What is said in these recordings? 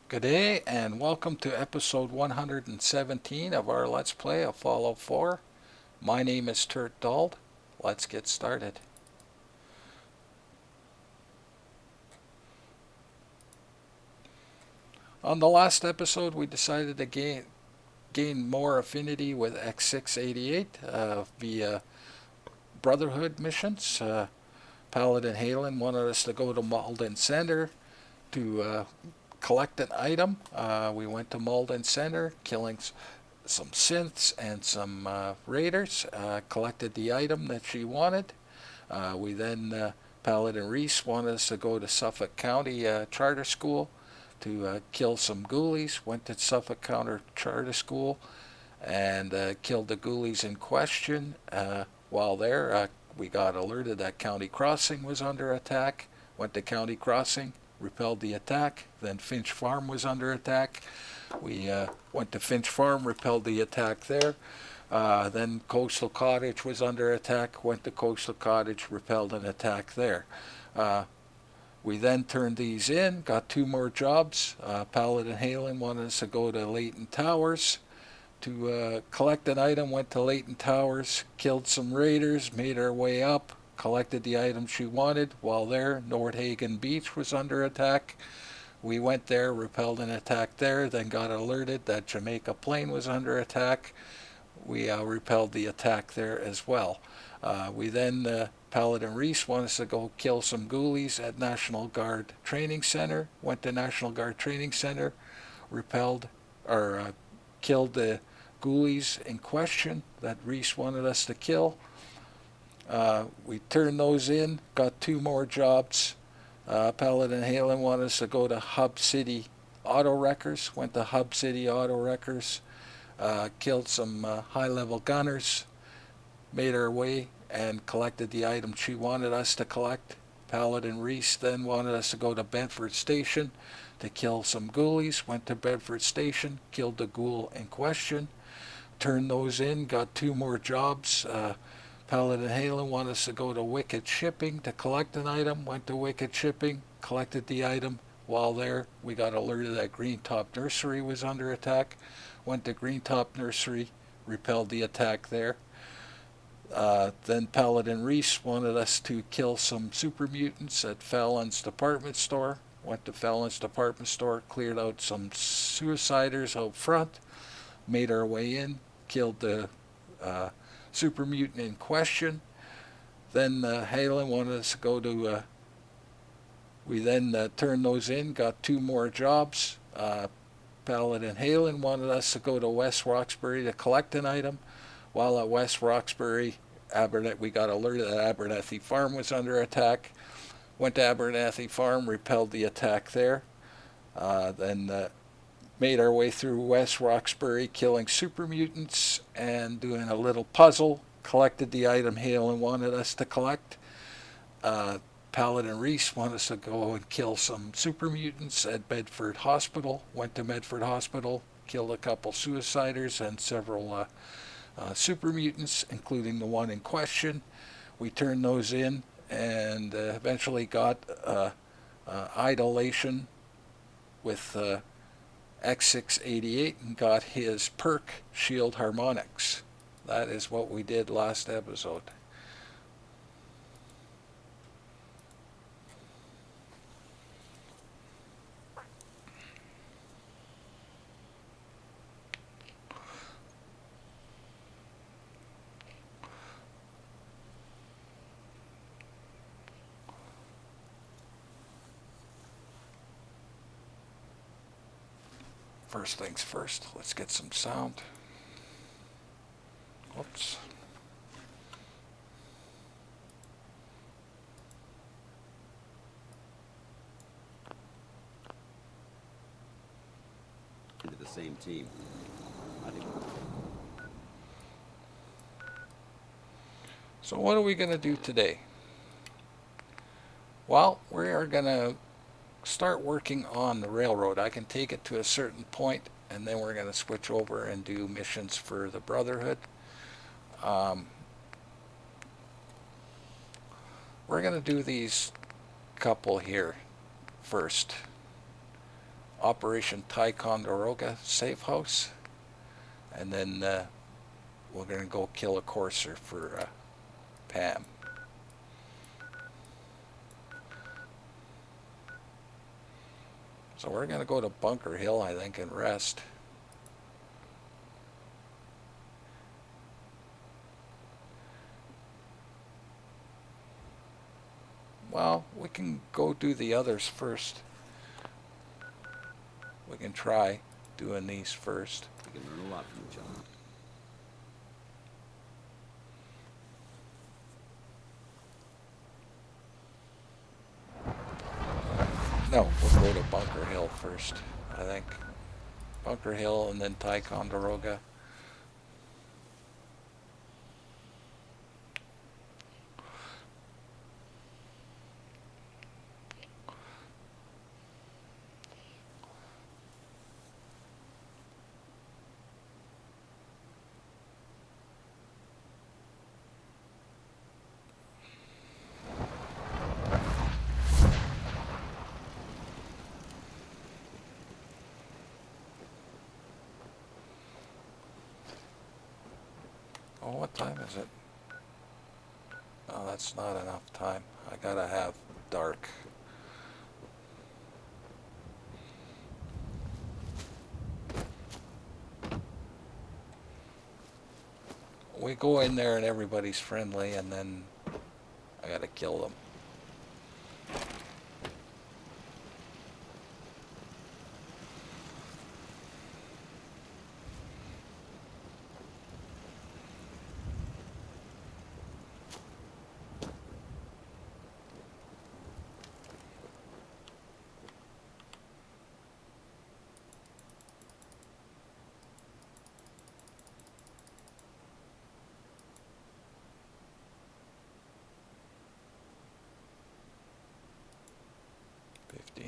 Good day and welcome to episode 117 of our Let's Play of Fallout 4. My name is Turt Dald. Let's get started. On the last episode, we decided to gain more affinity with X688 via Brotherhood missions. Paladin Halen wanted us to go to Malden Center to collect an item. We went to Malden Center, killing some synths and some raiders, collected the item that she wanted. We then, Paladin Reese wanted us to go to Suffolk County Charter School to kill some ghoulies. Went to Suffolk County Charter School and killed the ghoulies in question. While there, we got alerted that County Crossing was under attack. Went to County Crossing, repelled the attack. Then Finch Farm was under attack. We went to Finch Farm, repelled the attack there. Then Coastal Cottage was under attack. Went to Coastal Cottage, repelled an attack there. We then turned these in, got two more jobs. Paladin Halen wanted us to go to Leighton Towers to collect an item. Went to Leighton Towers, killed some raiders, made our way up, collected the item she wanted. While there, Nordhagen Beach was under attack. We went there, repelled an attack there, then got alerted that Jamaica Plain was under attack. We repelled the attack there as well. We then, Paladin Reese wanted us to go kill some ghoulies at National Guard Training Center. Went to National Guard Training Center, repelled or killed the ghoulies in question that Reese wanted us to kill. We turned those in, got two more jobs. Paladin Halen wanted us to go to Hub City Auto Wreckers. Went to Hub City Auto Wreckers, killed some high-level gunners, made our way and collected the item she wanted us to collect. Paladin Reese then wanted us to go to Bedford Station to kill some ghoulies. Went to Bedford Station, killed the ghoul in question, turned those in, got two more jobs. Paladin Halen wanted us to go to Wicked Shipping to collect an item. Went to Wicked Shipping, collected the item. While there, we got alerted that Greentop Nursery was under attack. Went to Greentop Nursery, repelled the attack there. Then Paladin Reese wanted us to kill some super mutants at Fallon's department store. Went to Fallon's department store, cleared out some suiciders out front, made our way in, killed the super mutant in question. Then Halen wanted us to go to. We then turned those in, got two more jobs. Paladin Halen wanted us to go to West Roxbury to collect an item. While at West Roxbury, we got alerted that Abernathy Farm was under attack. Went to Abernathy Farm, repelled the attack there. Then made our way through West Roxbury, killing super mutants and doing a little puzzle. Collected the item Halen wanted us to collect. Paladin Reese wanted us to go and kill some super mutants at Bedford Hospital. Went to Bedford Hospital, killed a couple suiciders and several super mutants, including the one in question. We turned those in and eventually got idolation with X688 and got his perk, Shield Harmonics. That is what we did last episode. First things first, let's get some sound. Whoops. Into the same team. So what are we going to do today? Well, we are going to start working on the railroad. I can take it to a certain point, and then we're going to switch over and do missions for the Brotherhood. We're going to do these couple here first. Operation Ticonderoga safe house, and then we're going to go kill a courser for Pam. So we're going to go to Bunker Hill, I think, and rest. Well, we can go do the others first. We can try doing these first. We can learn a lot from each other. No, we'll go to Bunker Hill first, I think. Bunker Hill and then Ticonderoga. Oh, what time is it? Oh, that's not enough time. I gotta have dark. We go in there and everybody's friendly, and then I gotta kill them.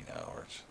Hours.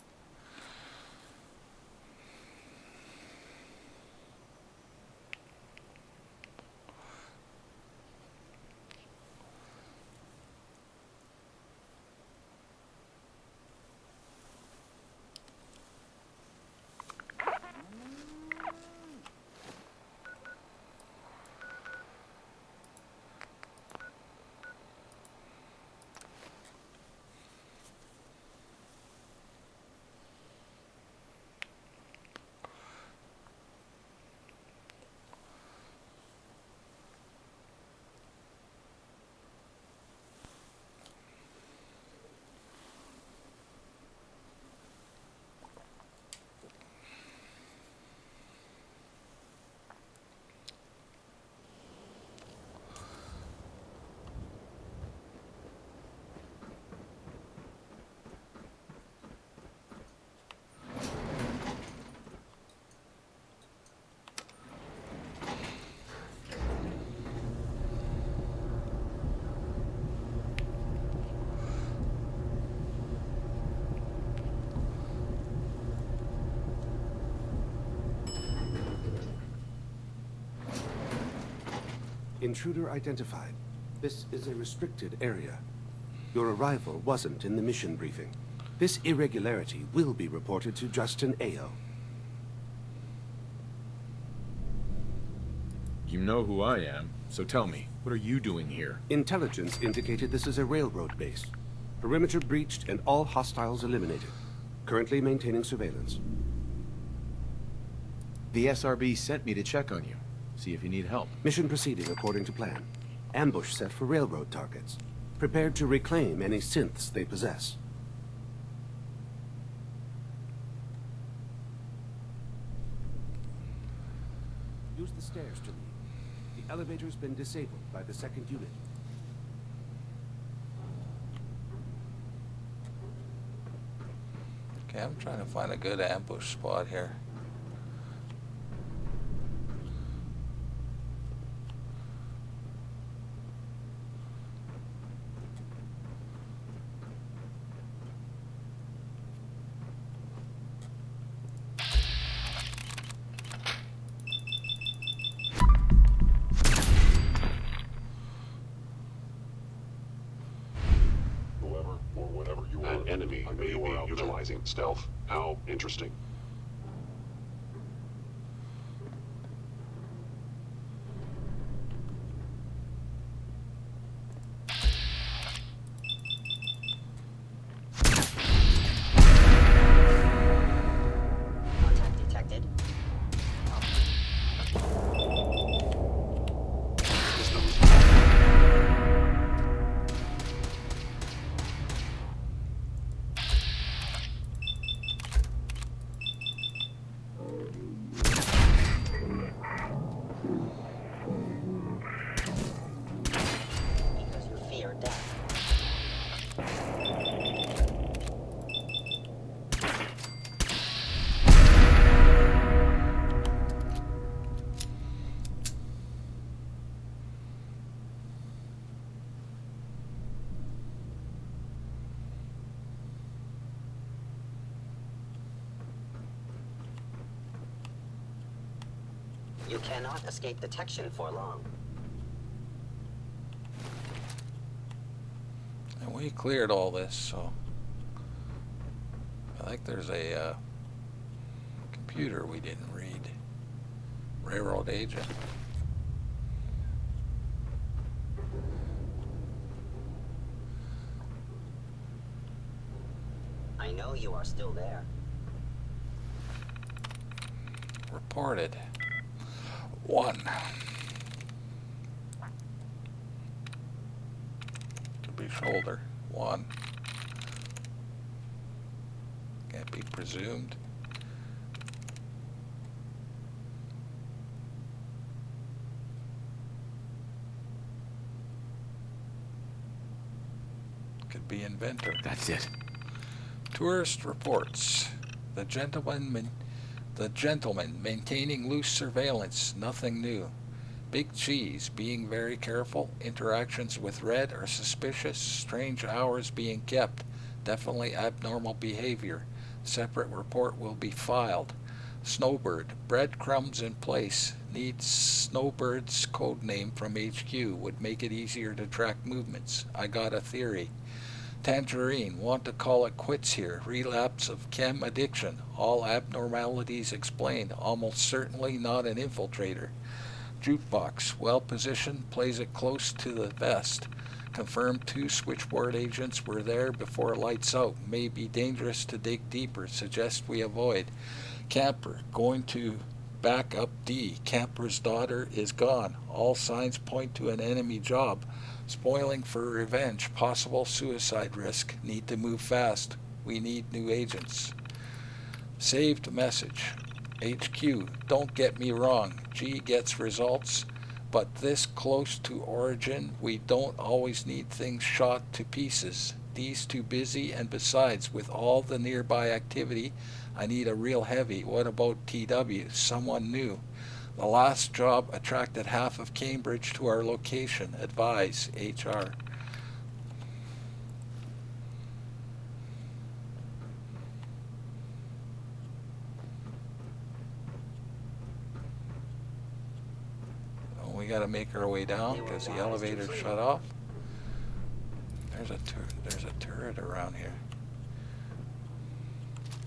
Intruder identified. This is a restricted area. Your arrival wasn't in the mission briefing. This irregularity will be reported to Justin A.O. You know who I am, so tell me, what are you doing here? Intelligence indicated this is a railroad base. Perimeter breached and all hostiles eliminated. Currently maintaining surveillance. The SRB sent me to check on you, see if you need help. Mission proceeding according to plan. Ambush set for railroad targets. Prepared to reclaim any synths they possess. Use the stairs to leave. The elevator's been disabled by the second unit. Okay, I'm trying to find a good ambush spot here. Enemy may be utilizing stealth. How interesting. Contact detected. Systems. Because you fear death. You cannot escape detection for long. And we cleared all this, so I think there's a computer we didn't read. Railroad agent. I know you are still there. Reported. 1. Could be shoulder. 1. Can't be presumed. Could be inventor. That's it. Tourist reports. The gentleman maintaining loose surveillance, nothing new. Big cheese, being very careful. Interactions with red are suspicious. Strange hours being kept. Definitely abnormal behavior. Separate report will be filed. Snowbird, breadcrumbs in place. Needs Snowbird's code name from HQ. Would make it easier to track movements. I got a theory. Tangerine, want to call it quits here. Relapse of chem addiction. All abnormalities explained. Almost certainly not an infiltrator. Jukebox, well positioned, plays it close to the vest. Confirmed 2 switchboard agents were there before lights out. May be dangerous to dig deeper. Suggest we avoid. Camper, going to back up D. Camper's daughter is gone. All signs point to an enemy job. Spoiling for revenge. Possible suicide risk. Need to move fast. We need new agents. Saved message. HQ, don't get me wrong. G gets results, but this close to origin, we don't always need things shot to pieces. D's too busy, and besides, with all the nearby activity, I need a real heavy. What about TW? Someone new. The last job attracted half of Cambridge to our location. Advise, HR. Oh, we got to make our way down because the elevator shut off. There's a turret around here.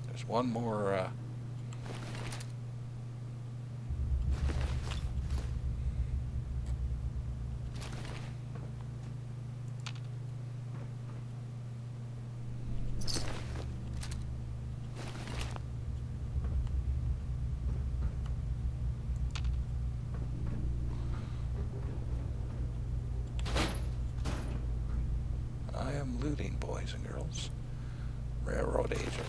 There's one more. I am looting, boys and girls. Railroad agent.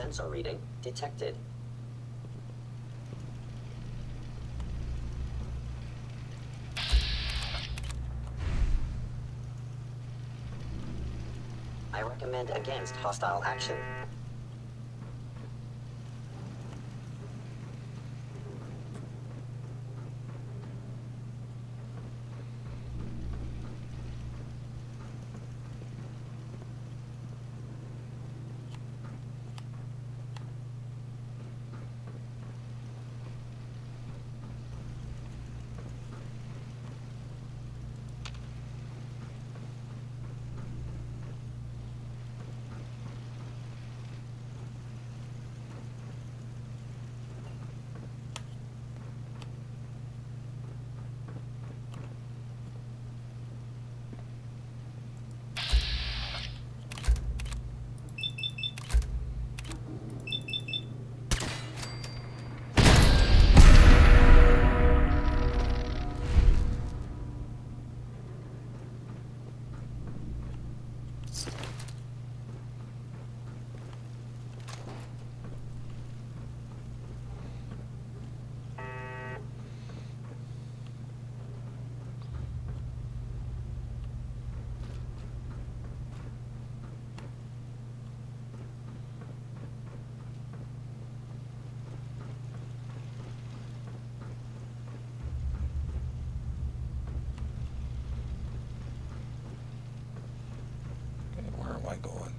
sensor reading detected. I recommend against hostile action. Okay, where am I going?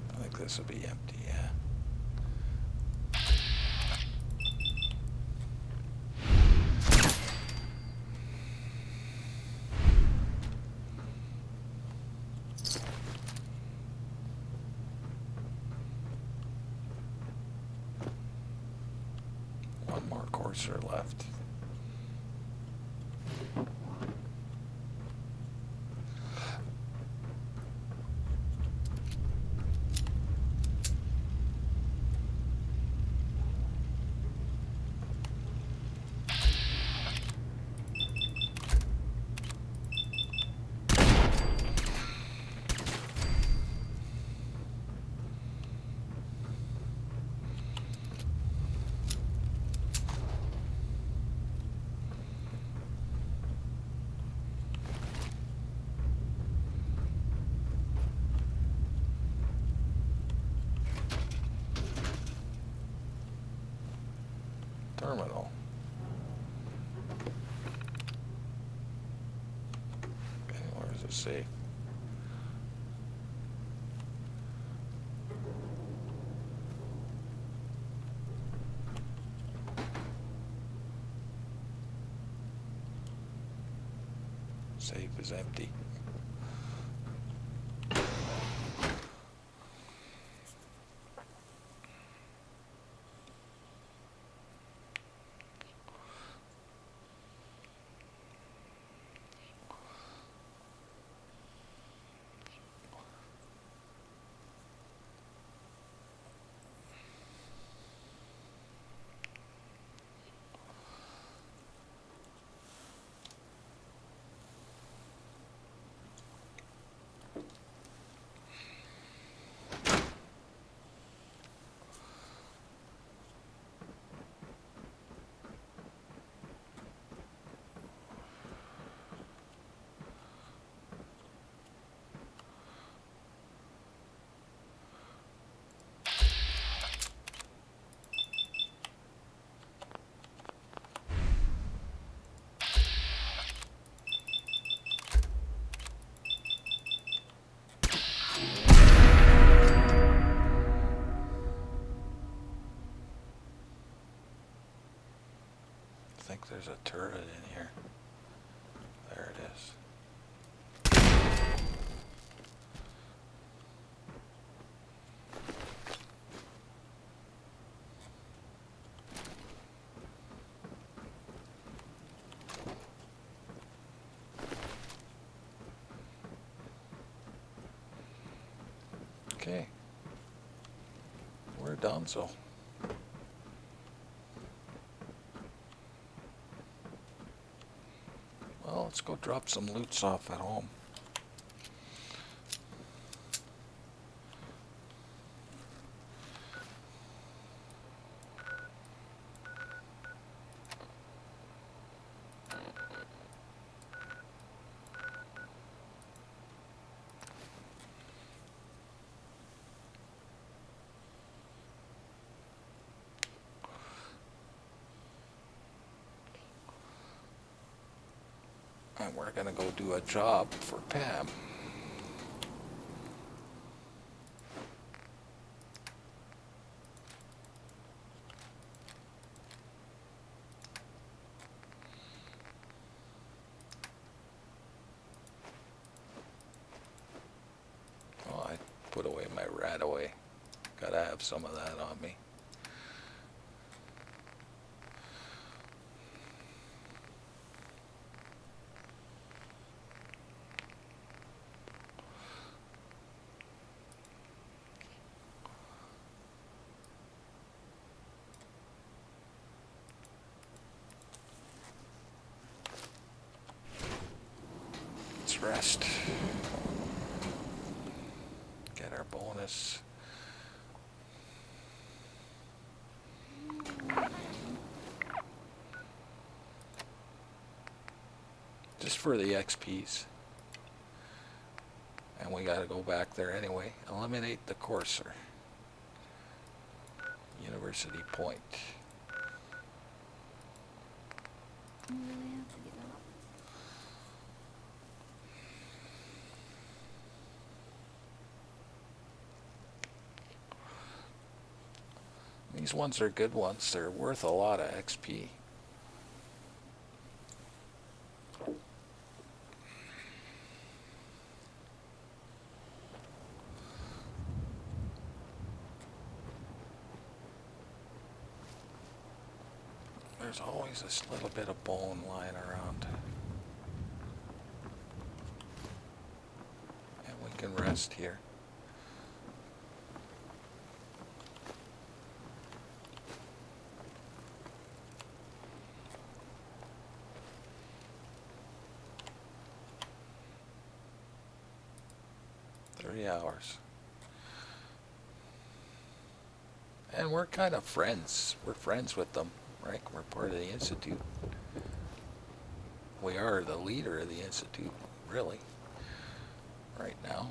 I think this will be empty, yeah. One more courser left. Terminal. Okay, where is it safe? Safe is empty. I think there's a turret in here. There it is. Okay. We're done, so. Well, let's go drop some loots off at home. And we're gonna go do a job for Pam. Oh, I put away my rat away. Gotta have some of that on me. Let's rest. Get our bonus. Just for the XPs. And we gotta go back there anyway. Eliminate the courser. University Point. You really have to get up. These ones are good ones. They're worth a lot of XP. There's always this little bit of bone lying around. And we can rest here. Hours. And we're kind of friends. We're friends with them, right? We're part of the Institute. We are the leader of the Institute, really, right now.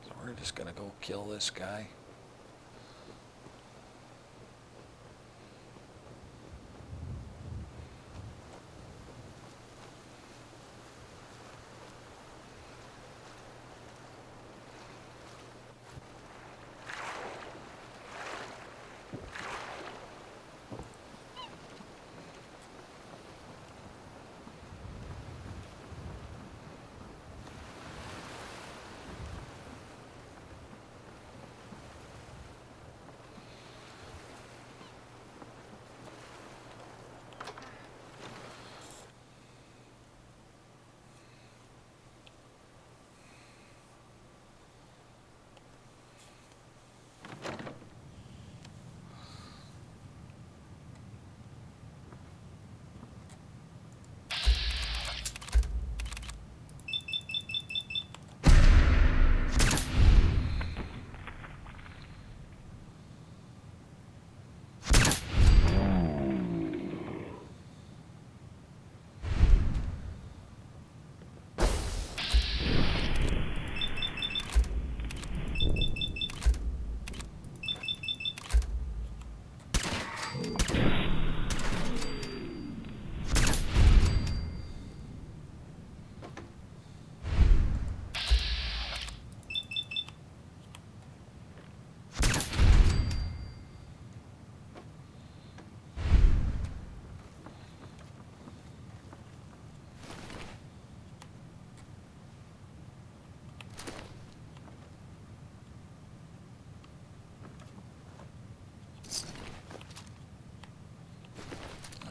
So we're just gonna go kill this guy.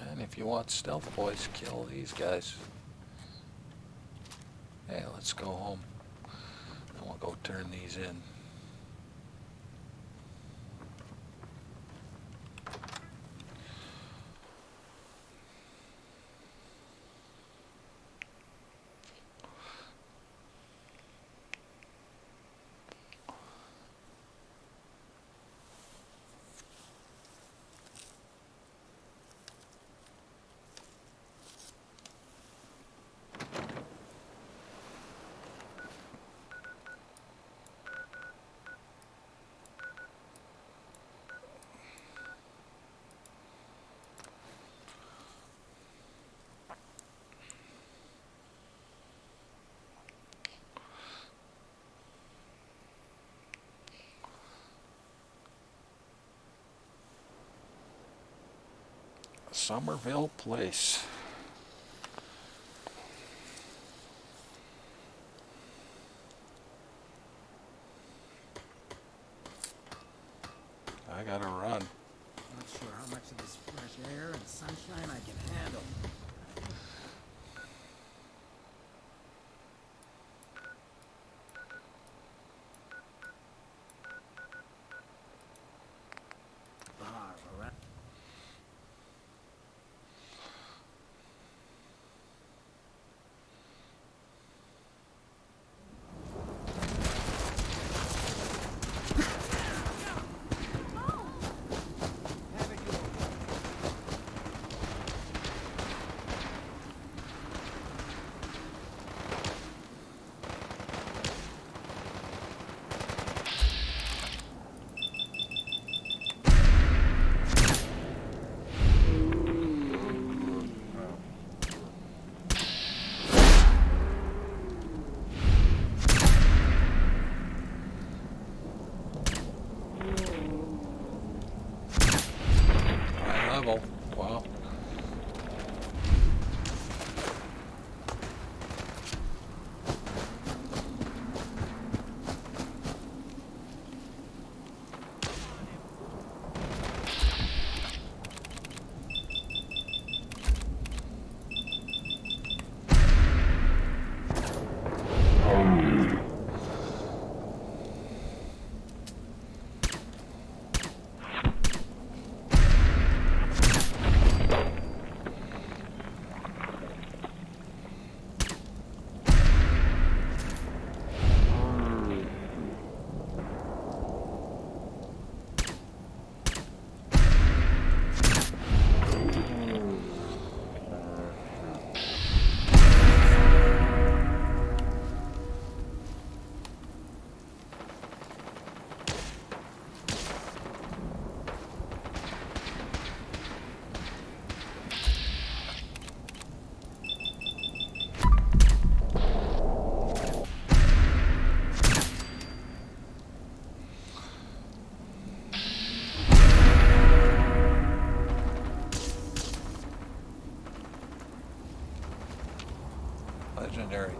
And if you want stealth boys, kill these guys. Hey, let's go home. And we'll go turn these in. Somerville Place. I gotta run. Not sure how much of this fresh air and sunshine I can handle. Bar around. High level. Wow. Legendary.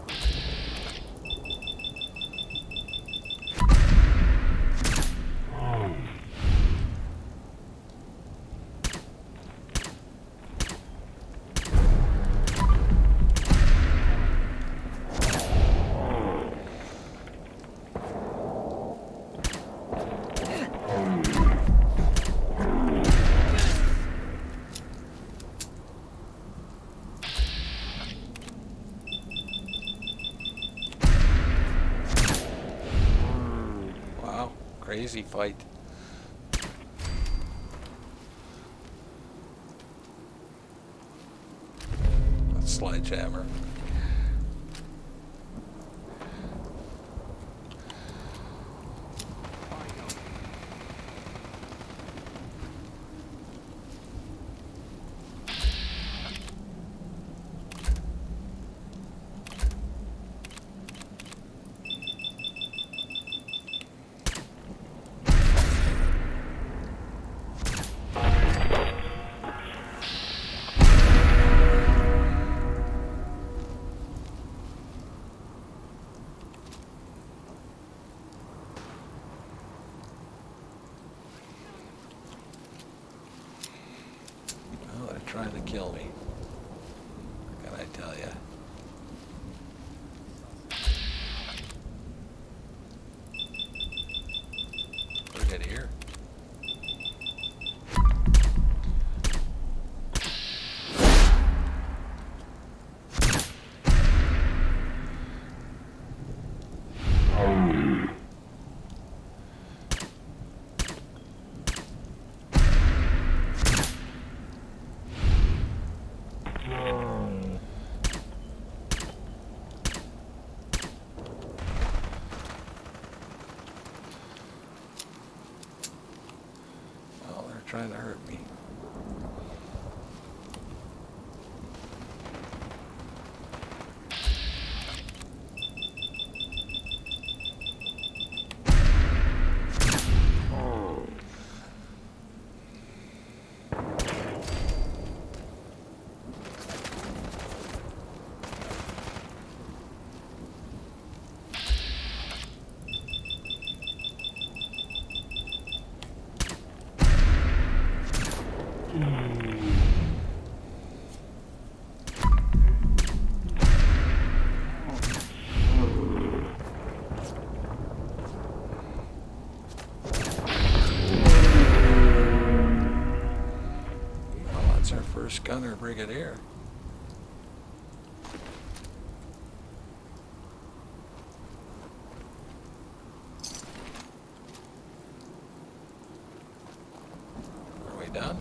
Wow, crazy fight. A sledgehammer. Oh, they're trying to kill me. What can I tell you? trying to hurt me. Well, that's our first gunner brigadier. Are we done?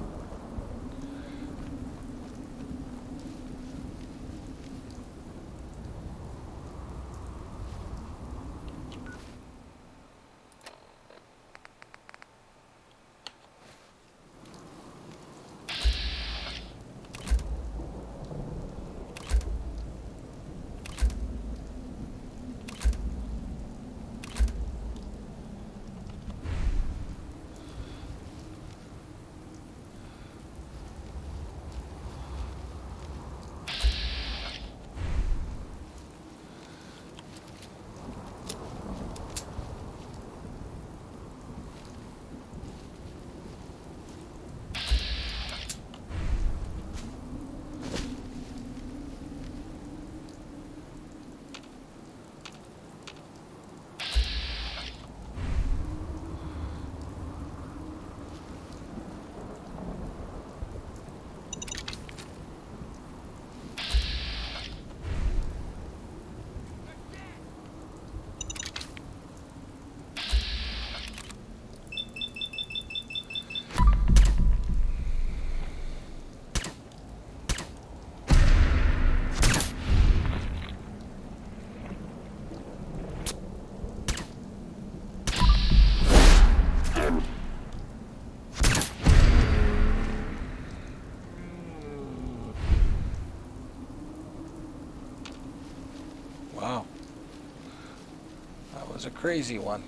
Wow. That was a crazy one.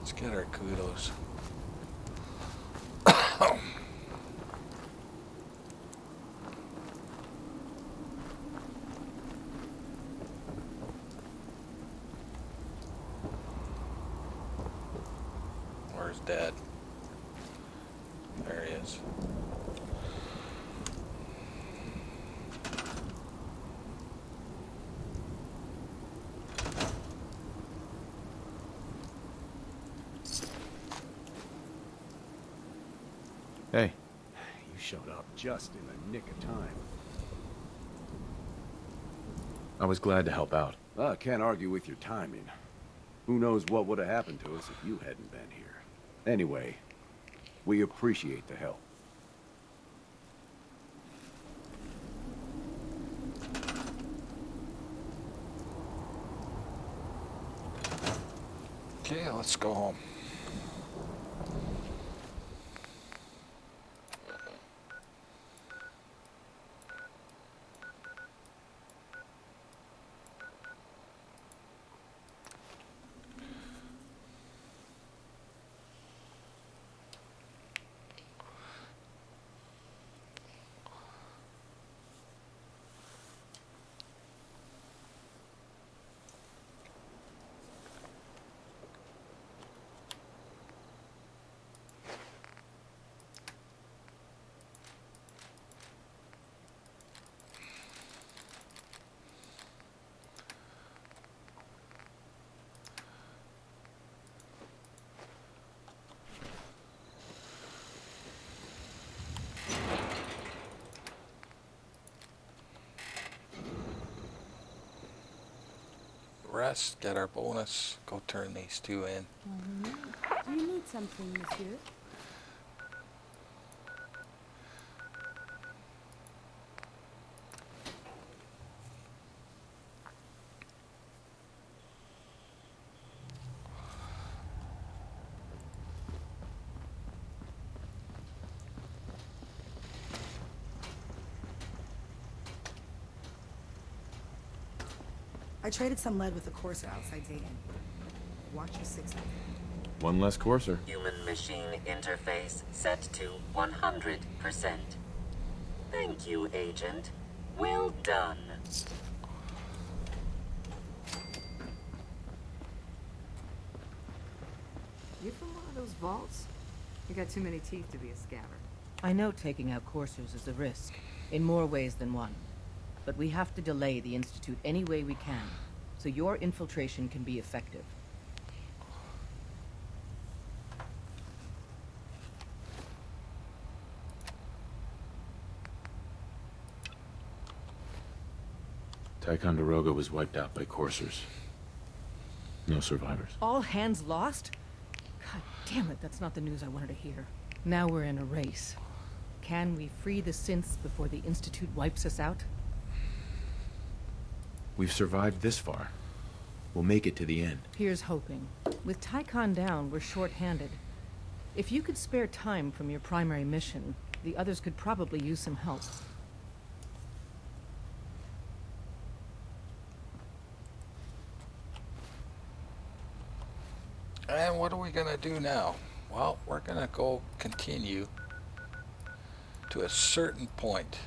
Let's get our kudos. Where's Dad? There he is. Hey. You showed up just in the nick of time. I was glad to help out. I can't argue with your timing. Who knows what would have happened to us if you hadn't been here. Anyway, we appreciate the help. Okay, let's go home. Rest, get our bonus, go turn these two in. Do you need something, monsieur? I traded some lead with the Corsair outside Zayden. Watch your 6 out there. One less courser. Human-machine interface set to 100%. Thank you, Agent. Well done. You from one of those vaults? You got too many teeth to be a scabbard. I know taking out coursers is a risk, in more ways than one. But we have to delay the Institute any way we can, so your infiltration can be effective. Ticonderoga was wiped out by coursers. No survivors. All hands lost? God damn it, that's not the news I wanted to hear. Now we're in a race. Can we free the synths before the Institute wipes us out? We've survived this far. We'll make it to the end. Here's hoping. With Tycon down, we're short-handed. If you could spare time from your primary mission, the others could probably use some help. And what are we going to do now? Well, we're going to go continue to a certain point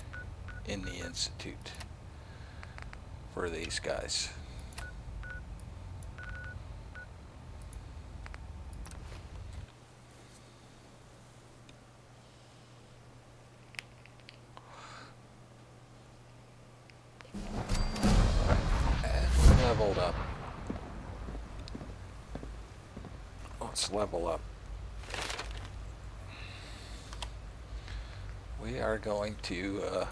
in the Institute for these guys. And leveled up. Let's level up. We are going to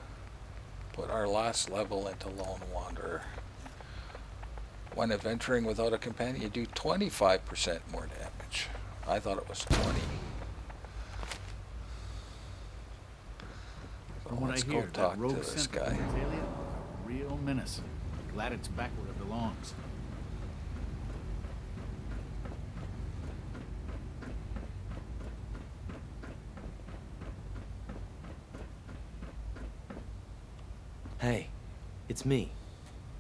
put our last level into Lone Wanderer. When adventuring without a companion, you do 25% more damage. I thought it was 20. So From what let's I go hear, talk that to rogue this Sentinel guy. from Talia, a real menace. Glad it's back where it belongs. Hey, it's me.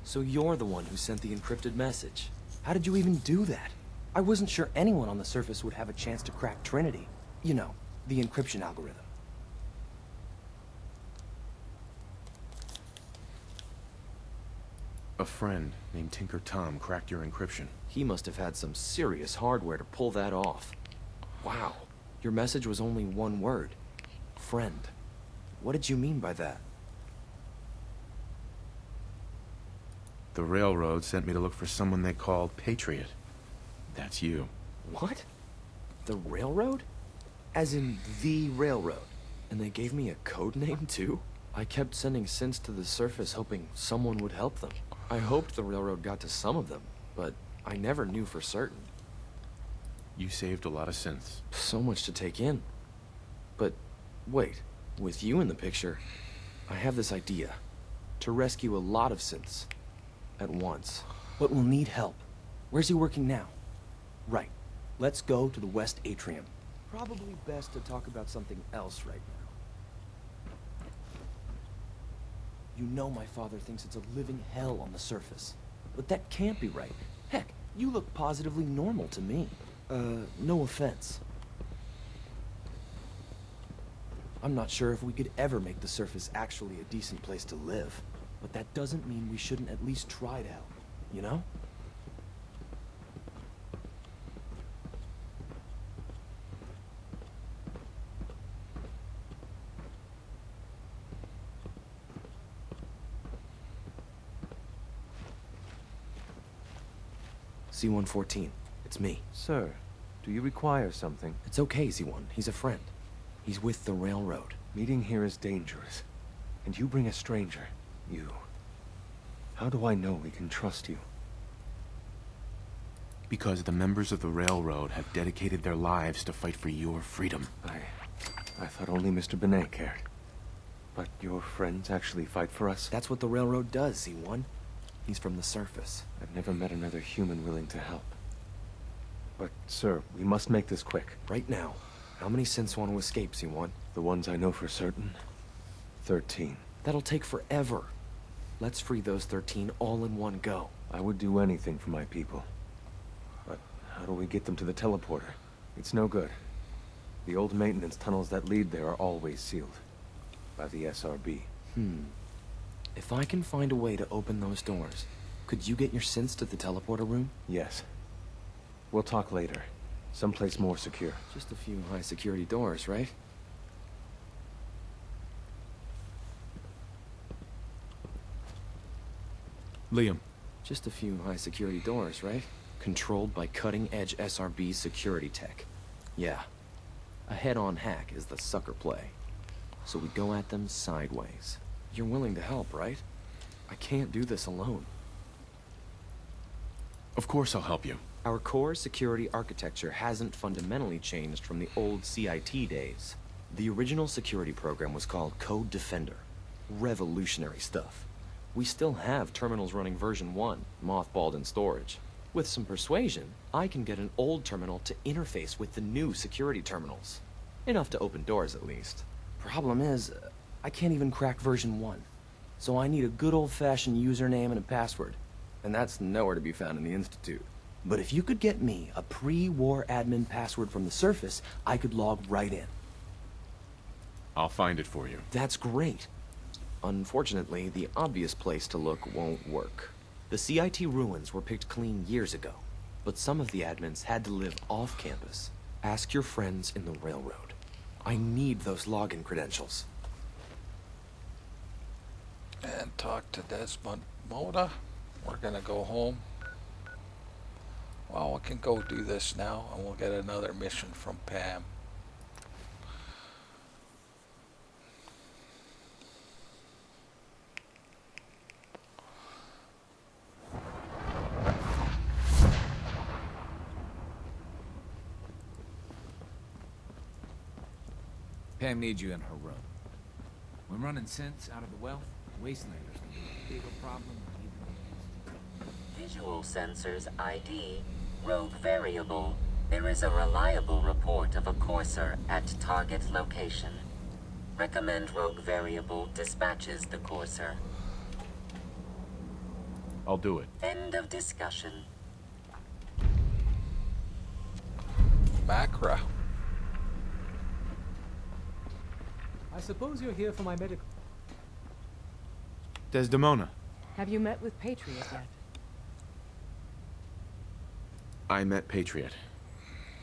So you're the one who sent the encrypted message. How did you even do that? I wasn't sure anyone on the surface would have a chance to crack Trinity. You know, the encryption algorithm. A friend named Tinker Tom cracked your encryption. He must have had some serious hardware to pull that off. Wow, your message was only one word. Friend. What did you mean by that? The Railroad sent me to look for someone they called Patriot. That's you. What? The Railroad? As in the Railroad? And they gave me a code name too? I kept sending synths to the surface hoping someone would help them. I hoped the Railroad got to some of them, but I never knew for certain. You saved a lot of synths. So much to take in. But wait, with you in the picture, I have this idea. To rescue a lot of synths. At once. But we'll need help. Where's he working now? Right. Let's go to the West Atrium. Probably best to talk about something else right now. You know my father thinks it's a living hell on the surface. But that can't be right. Heck, you look positively normal to me. No offense. I'm not sure if we could ever make the surface actually a decent place to live. But that doesn't mean we shouldn't at least try to help, you know? C-114, it's me. Sir, do you require something? It's okay, Z1, he's a friend. He's with the Railroad. Meeting here is dangerous. And you bring a stranger. You. How do I know we can trust you? Because the members of the Railroad have dedicated their lives to fight for your freedom. I thought only Mr. Benet cared. But your friends actually fight for us? That's what the Railroad does, Z1. He's from the surface. I've never met another human willing to help. But, sir, we must make this quick. Right now. How many synths want to escape, Z1? The ones I know for certain? 13. That'll take forever. Let's free those 13 all in one go. I would do anything for my people. But how do we get them to the teleporter? It's no good. The old maintenance tunnels that lead there are always sealed. By the SRB. If I can find a way to open those doors, could you get your synths to the teleporter room? Yes. We'll talk later. Someplace more secure. Just a few high-security doors, right? Liam. Just a few high-security doors, right? Controlled by cutting-edge SRB security tech. Yeah. A head-on hack is the sucker play. So we go at them sideways. You're willing to help, right? I can't do this alone. Of course I'll help you. Our core security architecture hasn't fundamentally changed from the old CIT days. The original security program was called Code Defender. Revolutionary stuff. We still have terminals running version 1, mothballed in storage. With some persuasion, I can get an old terminal to interface with the new security terminals. Enough to open doors, at least. Problem is, I can't even crack version 1. So I need a good old-fashioned username and a password. And that's nowhere to be found in the Institute. But if you could get me a pre-war admin password from the surface, I could log right in. I'll find it for you. That's great. Unfortunately, the obvious place to look won't work. The CIT ruins were picked clean years ago, but some of the admins had to live off campus. Ask your friends in the railroad. I need those login credentials. And talk to Desmond Moda. We're gonna go home. Well, we can go do this now, and we'll get another mission from Pam. Pam needs you in her room. When running synths out of the wealth, wastelanders can be a bigger problem than even Visual sensors ID, rogue variable. There is a reliable report of a courser at target location. Recommend rogue variable dispatches the courser. I'll do it. End of discussion. Macra. I suppose you're here for my medical... Desdemona. Have you met with Patriot yet? I met Patriot.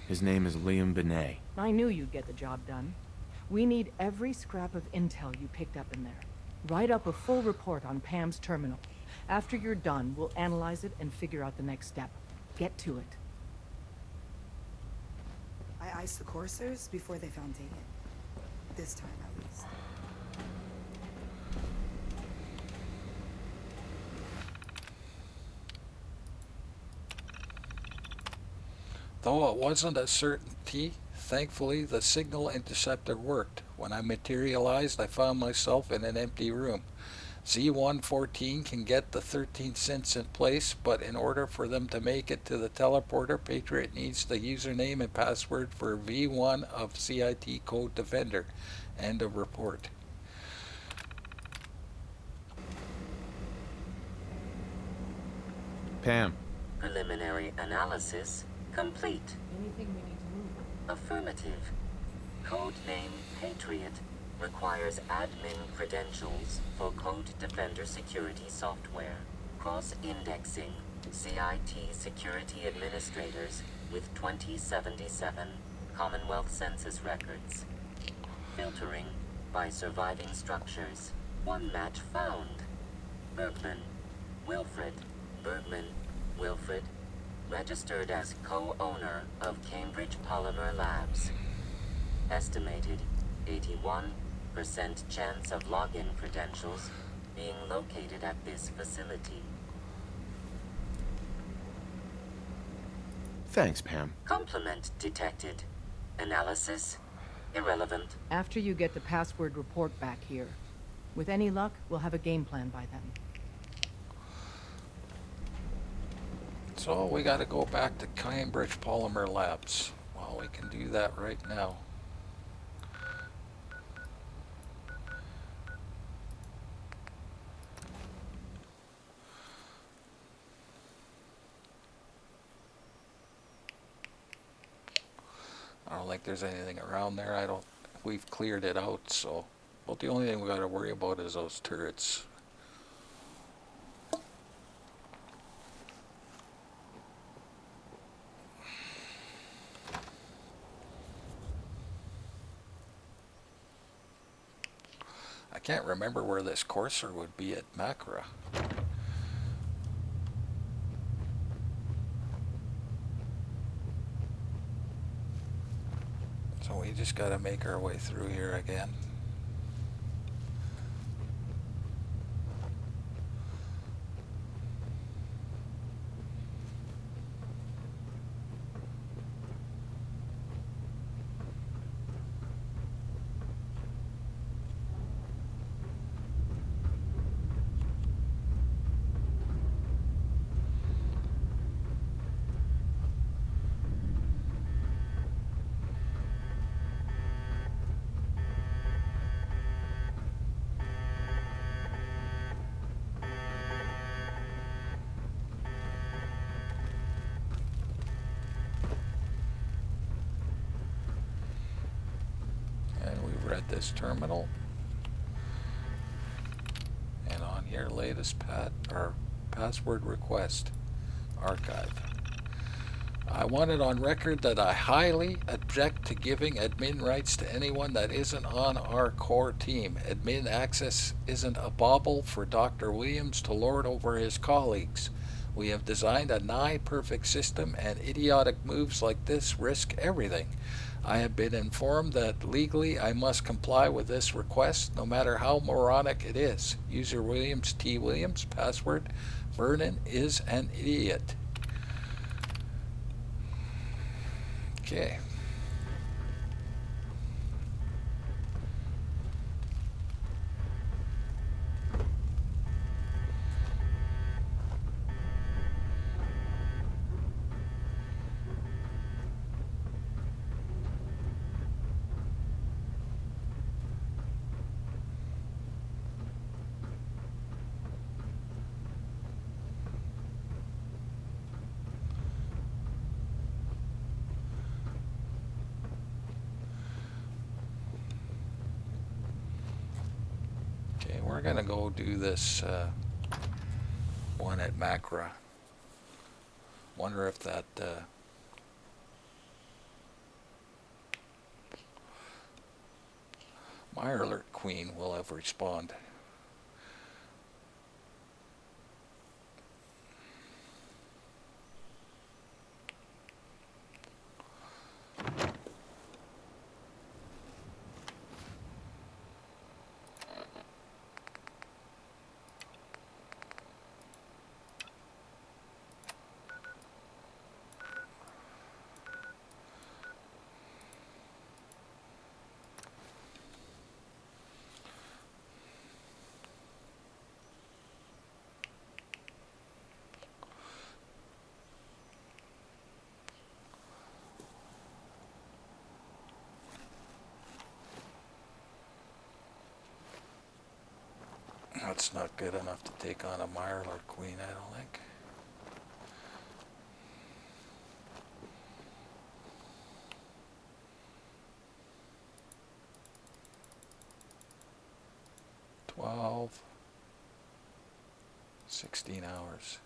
His name is Liam Benet. I knew you'd get the job done. We need every scrap of intel you picked up in there. Write up a full report on Pam's terminal. After you're done, we'll analyze it and figure out the next step. Get to it. I iced the coursers before they found Dagan. This time, at least. Though it wasn't a certainty, thankfully the signal interceptor worked. When I materialized, I found myself in an empty room. Z-114 can get the 13 synths in place, but in order for them to make it to the teleporter, Patriot needs the username and password for V1 of CIT Code Defender. End of report. Pam. Preliminary analysis complete. Anything we need to move? Affirmative. Codename Patriot requires admin credentials for Code Defender security software. Cross-indexing CIT security administrators with 2077 Commonwealth Census records. Filtering by surviving structures. One match found. Bergman. Wilfred. Bergman. Wilfred. Registered as co-owner of Cambridge Polymer Labs. Estimated 81% chance of login credentials being located at this facility. Thanks, Pam. Complement detected. Analysis irrelevant. After you get the password report back here. With any luck, we'll have a game plan by then. So we got to go back to Cambridge Polymer Labs. Well, we can do that right now. think there's anything around there. We've cleared it out, so. But the only thing we got to worry about is those turrets. I can't remember where this courser would be at Macra. So we just got to make our way through here again. Read this terminal, and on here latest password request archive. I want it on record that I highly object to giving admin rights to anyone that isn't on our core team. Admin access isn't a bobble for Dr. Williams to lord over his colleagues. We have designed a nigh-perfect system, and idiotic moves like this risk everything. I have been informed that legally I must comply with this request, no matter how moronic it is. User Williams T. Williams, password, Vernon is an idiot. Okay. We're gonna go do this one at Macra. Wonder if that Mirelurk Queen will ever respond. That's not good enough to take on a Mirelurk Queen, I don't think. $12, 16 hours.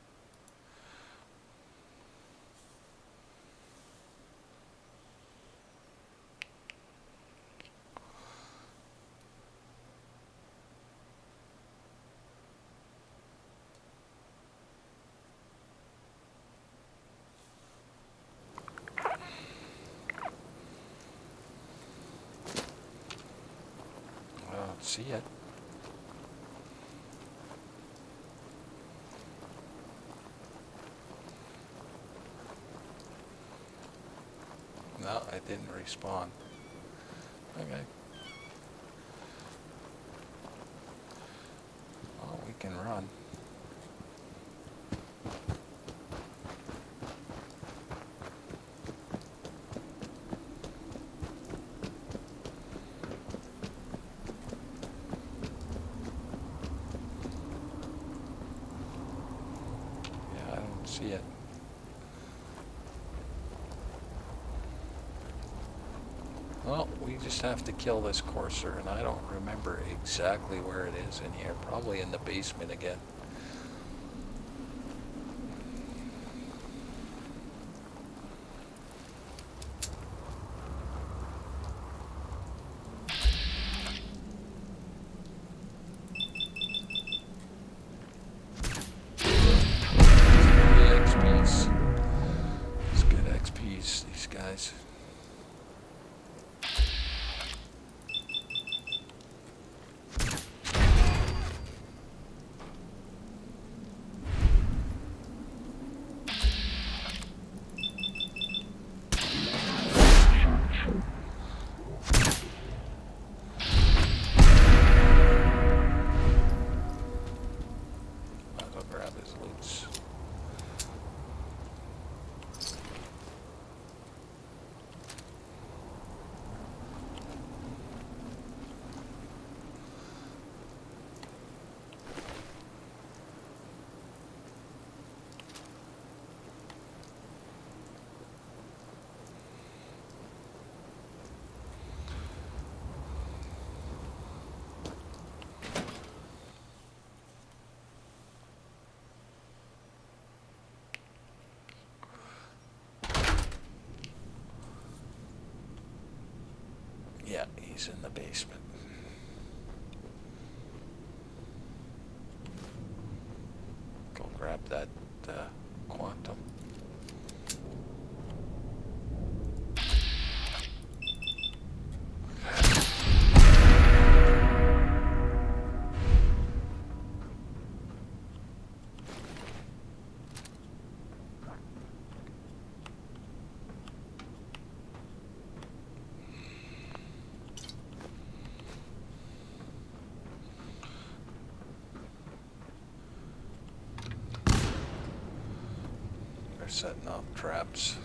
See it. No, it didn't respawn. Okay. Well, we can run. See it. just have to kill this courser, and I don't remember exactly where it is in here. Probably in the basement again. XPs. It's good XPs, these guys. I'll go grab his loots. Yeah, he's in the basement. Go grab that quantum. They're setting off traps.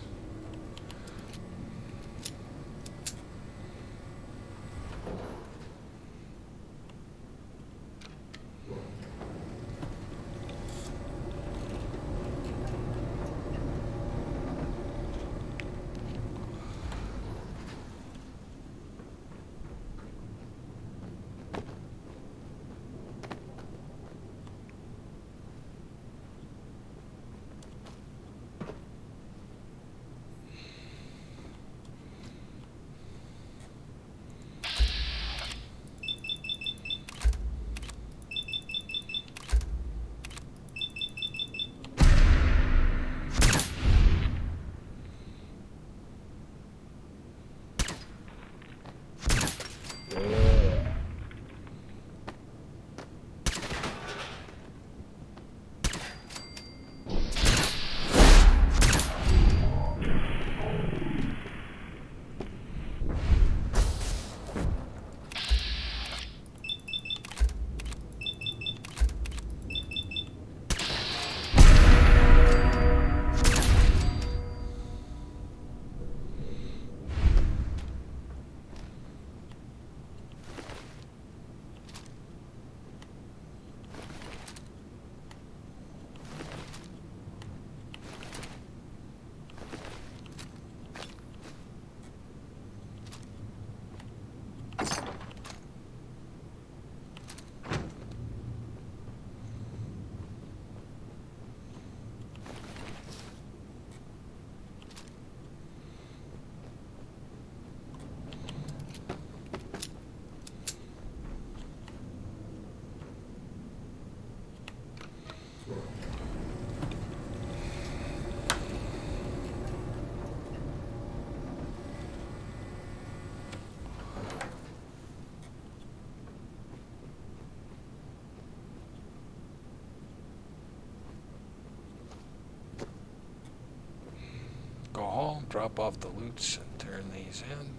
Go home, drop off the loots, and turn these in.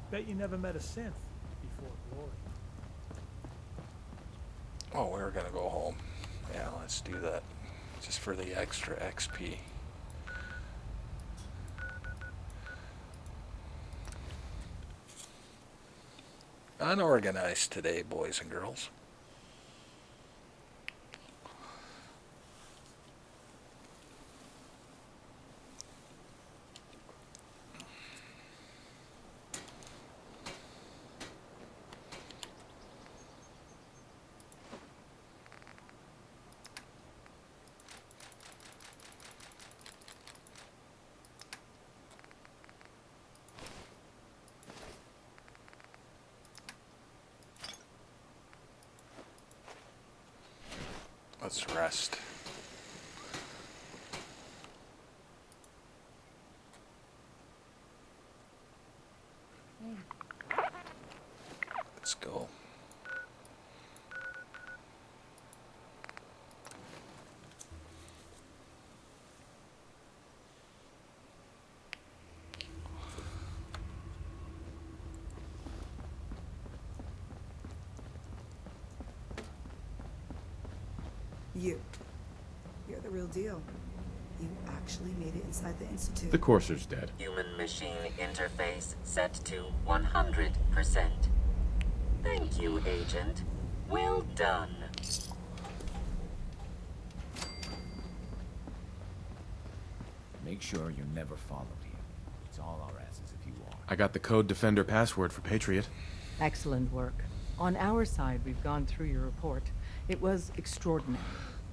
Bet you never met a synth before glory. Oh, we're gonna go home. Yeah, let's do that. Just for the extra XP. Unorganized today, boys and girls. Let's rest. Let's go. You're the real deal. You actually made it inside the Institute. The Courser's dead. Human-machine interface set to 100%. Thank you, Agent. Well done. Make sure you're never followed here. It's all our asses if you are. I got the Code Defender password for Patriot. Excellent work. On our side, we've gone through your report. It was extraordinary.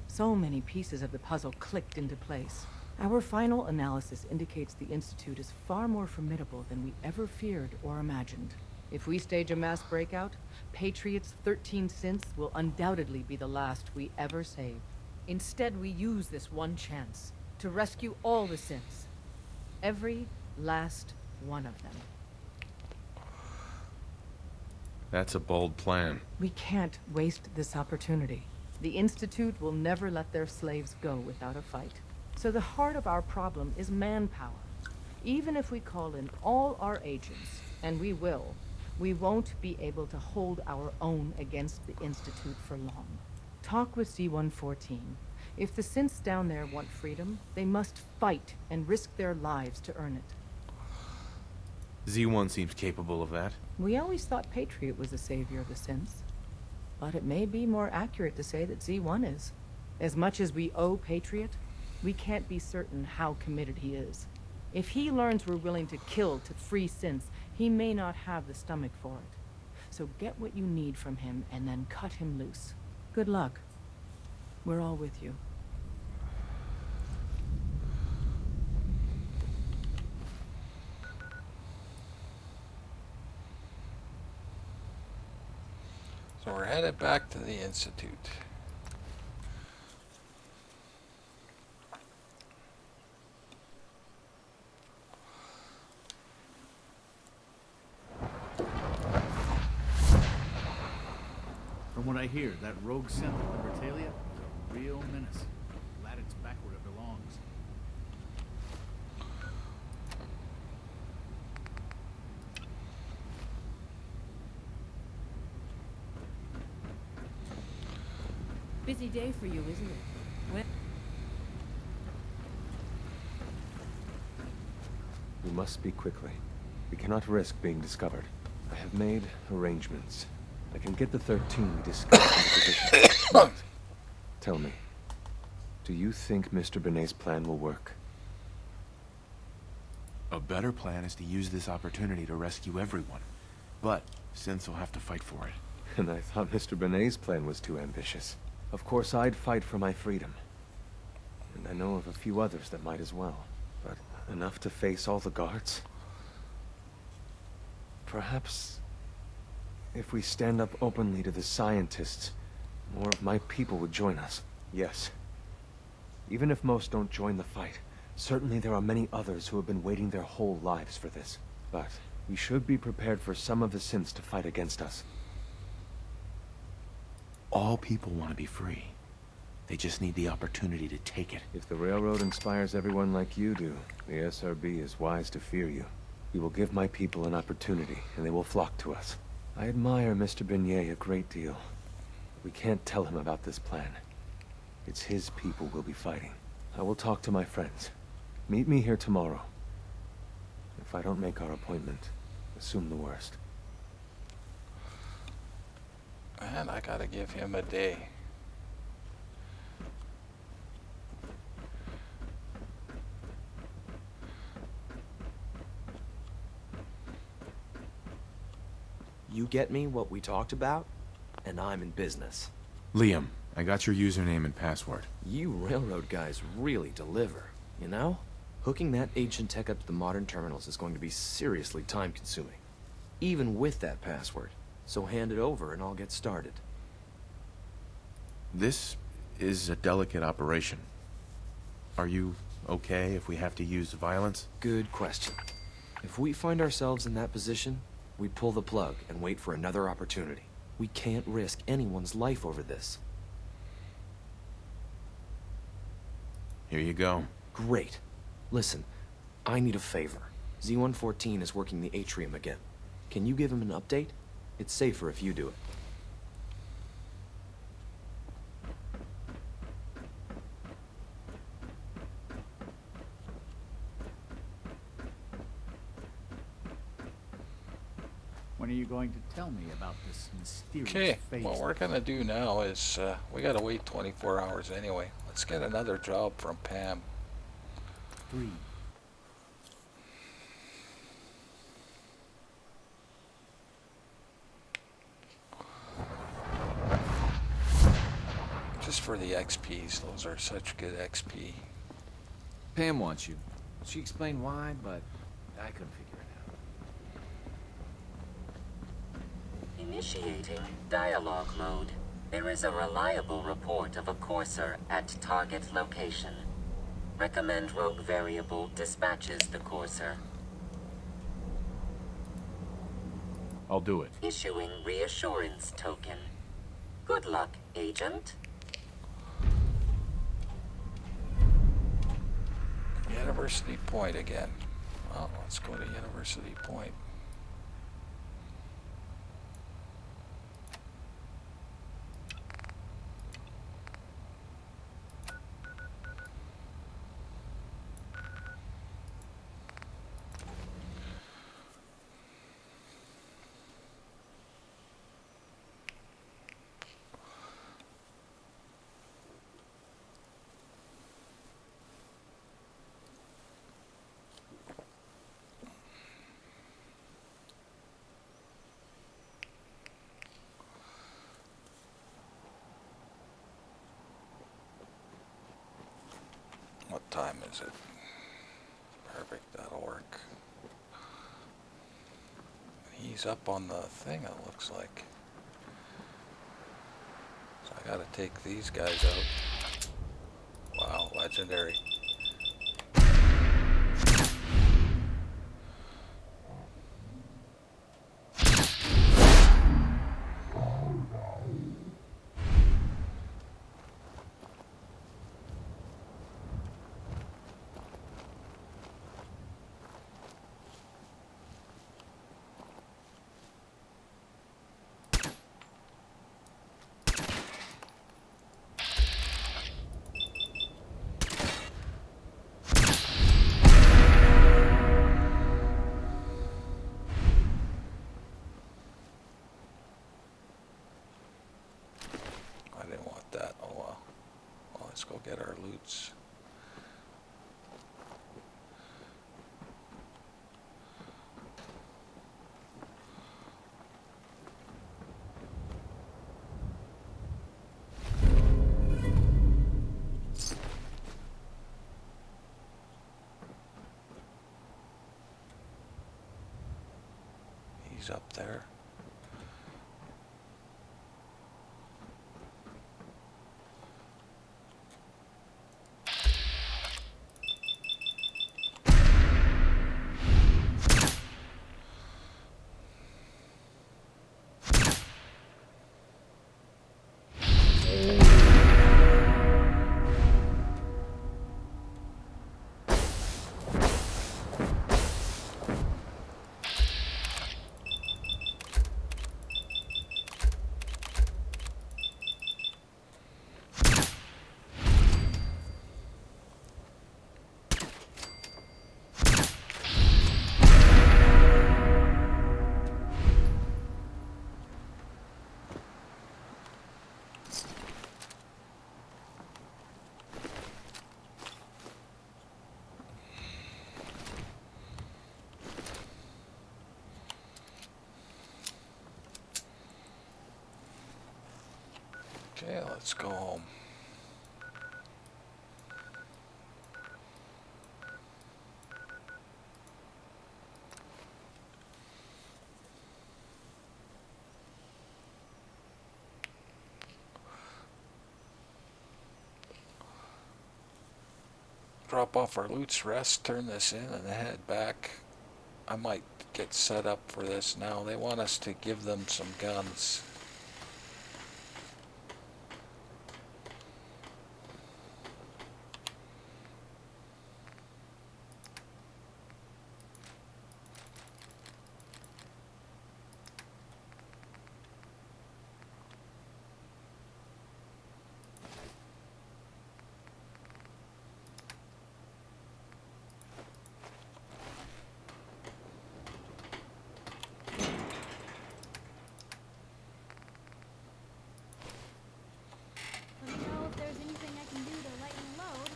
So many pieces of the puzzle clicked into place. Our final analysis indicates the Institute is far more formidable than we ever feared or imagined. If we stage a mass breakout, Patriot's 13 synths will undoubtedly be the last we ever save. Instead, we use this one chance to rescue all the synths. Every last one of them. That's a bold plan. We can't waste this opportunity. The Institute will never let their slaves go without a fight. So the heart of our problem is manpower. Even if we call in all our agents, and we will, we won't be able to hold our own against the Institute for long. Talk with Z-114. If the synths down there want freedom, they must fight and risk their lives to earn it. Z1 seems capable of that. We always thought Patriot was the savior of the synths. But it may be more accurate to say that Z1 is. As much as we owe Patriot, we can't be certain how committed he is. If he learns we're willing to kill to free synths, he may not have the stomach for it. So get what you need from him and then cut him loose. Good luck. We're all with you. So we're headed back to the Institute. From what I hear, that rogue synth at Libertalia is a real menace. Glad it's back where it belongs. Busy day for you, isn't it? We must speak quickly. We cannot risk being discovered. I have made arrangements. I can get the 13 we discussed into position. Tell me, do you think Mr. Benet's plan will work? A better plan is to use this opportunity to rescue everyone. But synths will have to fight for it. And I thought Mr. Benet's plan was too ambitious. Of course, I'd fight for my freedom. And I know of a few others that might as well. But enough to face all the guards? Perhaps if we stand up openly to the scientists, more of my people would join us. Yes. Even if most don't join the fight, certainly there are many others who have been waiting their whole lives for this. But we should be prepared for some of the synths to fight against us. All people want to be free. They just need the opportunity to take it. If the Railroad inspires everyone like you do, the SRB is wise to fear you. We will give my people an opportunity, and they will flock to us. I admire Mr. Beignet a great deal. We can't tell him about this plan. It's his people we'll be fighting. I will talk to my friends. Meet me here tomorrow. If I don't make our appointment, assume the worst. And I gotta give him a day. You get me what we talked about, and I'm in business. Liam, I got your username and password. You railroad guys really deliver, you know? Hooking that ancient tech up to the modern terminals is going to be seriously time-consuming, even with that password. So hand it over and I'll get started. This is a delicate operation. Are you okay if we have to use violence? Good question. If we find ourselves in that position, we pull the plug and wait for another opportunity. We can't risk anyone's life over this. Here you go. Great. Listen, I need a favor. Z-114 is working the atrium again. Can you give him an update? It's safer if you do it. When are you going to tell me about this mysterious Okay, phase? what we're gonna do now is, we gotta wait 24 hours anyway. Let's get another job from Pam. 3. Just for the XPs, those are such good XP. Pam wants you. She explained why, but I couldn't figure it out. Initiating dialogue mode. There is a reliable report of a courser at target location. Recommend rogue variable dispatches the courser. I'll do it. Issuing reassurance token. Good luck, Agent. University Point again. Well, let's go to University Point. What time is it? Perfect, that'll work. He's up on the thing, it looks like. So I gotta take these guys out. Wow, legendary. I didn't want that. Oh well. Well, let's go get our loots. He's up there. Okay, let's go home. Drop off our loots, rest, turn this in, and head back. I might get set up for this now. They want us to give them some guns. Let me know if there's anything I can do to lighten the load.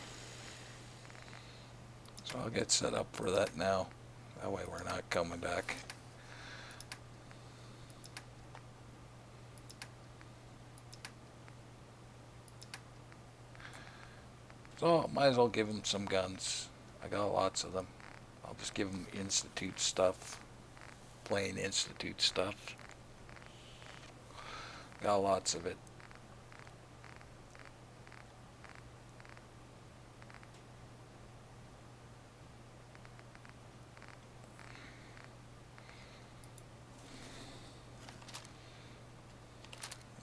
So I'll get set up for that now. That way we're not coming back. So might as well give them some guns. I got lots of them. I'll just give them Institute stuff. Plain Institute stuff. Got lots of it.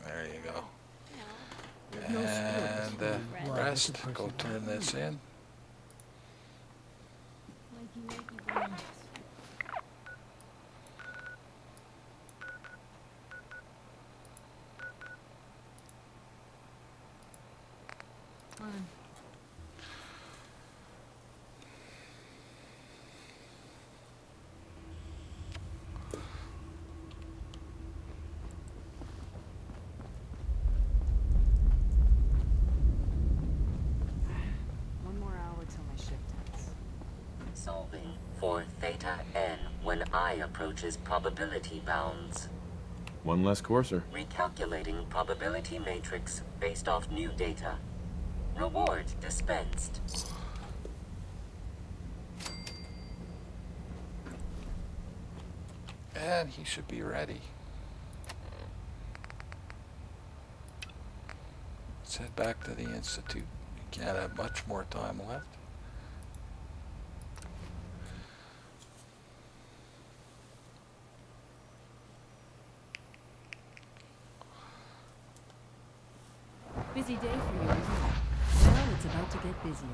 There you go. And rest. Go turn this in. Wakey, wakey, bones. Fine. One more hour till my shift ends. Solving for theta n when I approaches probability bounds. One less courser. Recalculating probability matrix based off new data. Reward dispensed. And he should be ready. Let's head back to the Institute. We can't have much more time left. Busy day for you, isn't it? Well, it's about to get busier.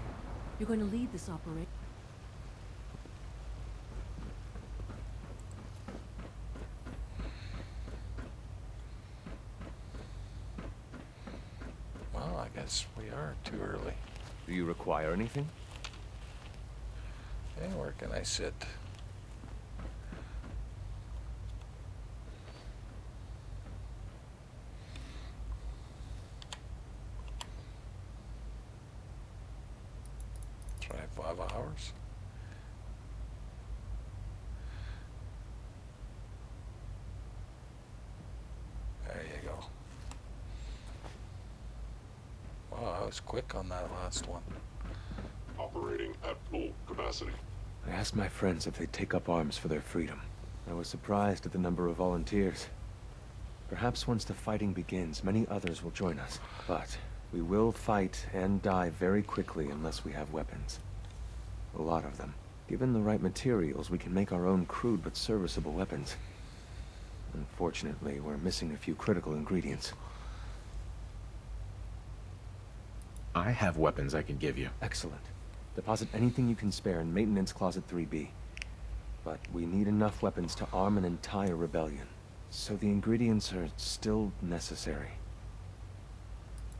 You're going to lead this operation. Well, I guess we are too early. Do you require anything? Hey, where can I sit? Try 5 hours. There you go. Wow, I was quick on that last one. Operating at full capacity. I asked my friends if they'd take up arms for their freedom. I was surprised at the number of volunteers. Perhaps once the fighting begins, many others will join us. But we will fight and die very quickly unless we have weapons. A lot of them. Given the right materials, we can make our own crude but serviceable weapons. Unfortunately, we're missing a few critical ingredients. I have weapons I can give you. Excellent. Deposit anything you can spare in Maintenance Closet 3B. But we need enough weapons to arm an entire rebellion. So the ingredients are still necessary.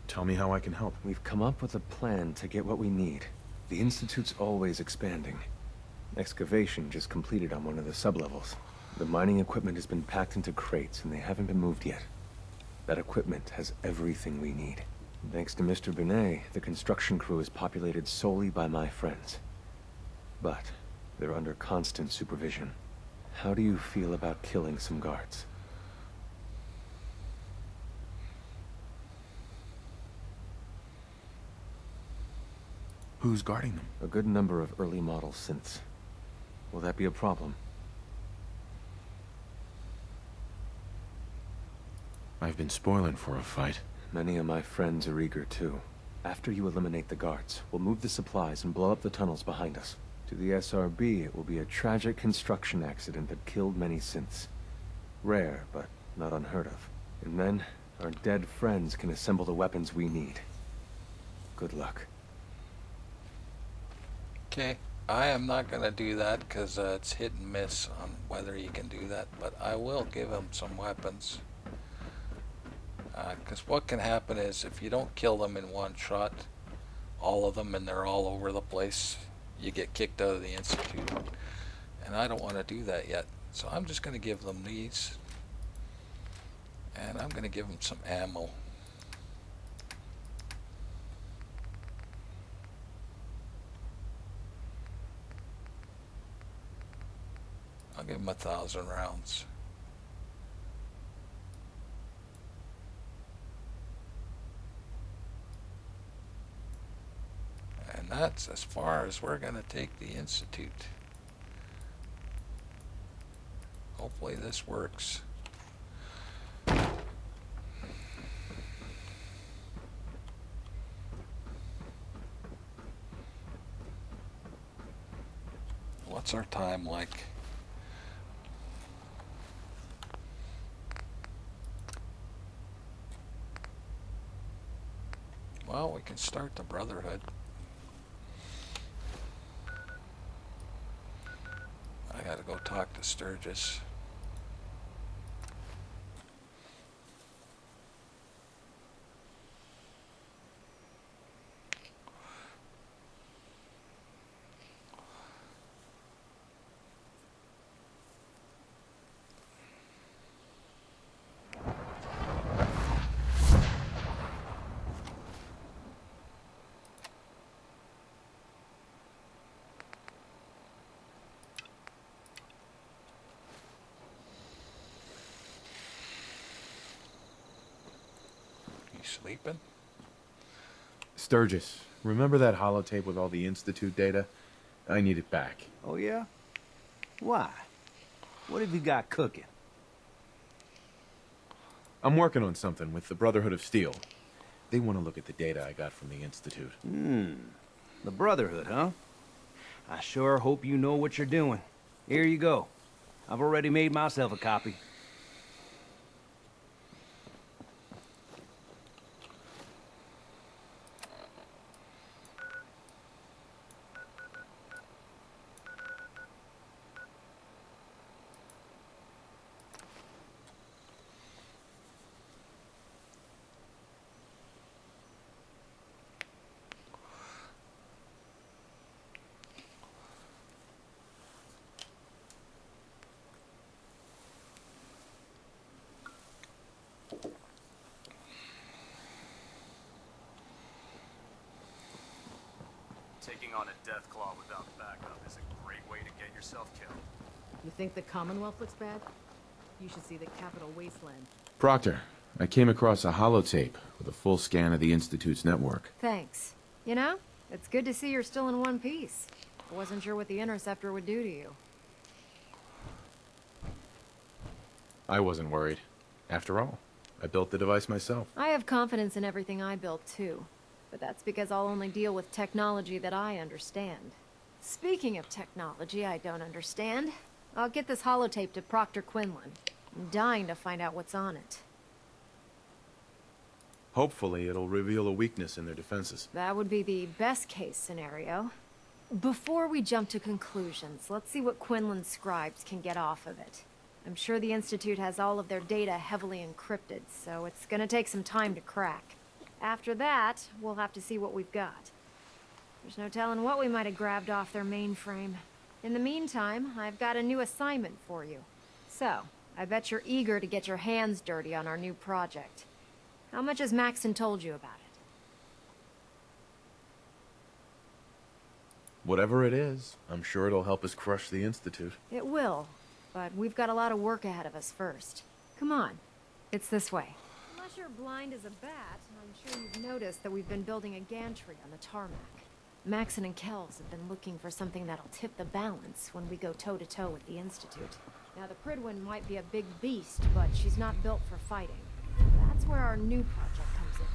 Tell me how I can help. We've come up with a plan to get what we need. The Institute's always expanding. Excavation just completed on one of the sublevels. The mining equipment has been packed into crates and they haven't been moved yet. That equipment has everything we need. Thanks to Mr. Binet, the construction crew is populated solely by my friends. But they're under constant supervision. How do you feel about killing some guards? Who's guarding them? A good number of early model synths. Will that be a problem? I've been spoiling for a fight. Many of my friends are eager too. After you eliminate the guards, we'll move the supplies and blow up the tunnels behind us. To the SRB, it will be a tragic construction accident that killed many synths. Rare, but not unheard of. And then, our dead friends can assemble the weapons we need. Good luck. Okay, I am not going to do that because it's hit and miss on whether you can do that, but I will give him some weapons. Because what can happen is if you don't kill them in one shot, all of them, and they're all over the place, you get kicked out of the Institute. And I don't want to do that yet. So I'm just going to give them these. And I'm going to give them some ammo. I'll give them 1,000 rounds. And that's as far as we're going to take the Institute. Hopefully this works. What's our time like? Well, we can start the Brotherhood. I gotta go talk to Sturgis. Sleeping? Sturgis, remember that holotape with all the Institute data? I need it back. Oh, yeah? Why? What have you got cooking? I'm working on something with the Brotherhood of Steel. They want to look at the data I got from the Institute. The Brotherhood, huh? I sure hope you know what you're doing. Here you go. I've already made myself a copy. Taking on a death claw without backup is a great way to get yourself killed. You think the Commonwealth looks bad? You should see the Capital Wasteland. Proctor, I came across a holotape with a full scan of the Institute's network. Thanks. You know, it's good to see you're still in one piece. I wasn't sure what the Interceptor would do to you. I wasn't worried. After all, I built the device myself. I have confidence in everything I built, too. But that's because I'll only deal with technology that I understand. Speaking of technology I don't understand, I'll get this holotape to Proctor Quinlan. I'm dying to find out what's on it. Hopefully, it'll reveal a weakness in their defenses. That would be the best-case scenario. Before we jump to conclusions, let's see what Quinlan's scribes can get off of it. I'm sure the Institute has all of their data heavily encrypted, so it's gonna take some time to crack. After that, we'll have to see what we've got. There's no telling what we might have grabbed off their mainframe. In the meantime, I've got a new assignment for you. So, I bet you're eager to get your hands dirty on our new project. How much has Maxton told you about it? Whatever it is, I'm sure it'll help us crush the Institute. It will, but we've got a lot of work ahead of us first. Come on, it's this way. Unless you're blind as a bat, I'm sure you've noticed that we've been building a gantry on the tarmac. Maxon and Kells have been looking for something that'll tip the balance when we go toe-to-toe with the Institute. Now, the Pridwin might be a big beast, but she's not built for fighting. That's where our new project comes in.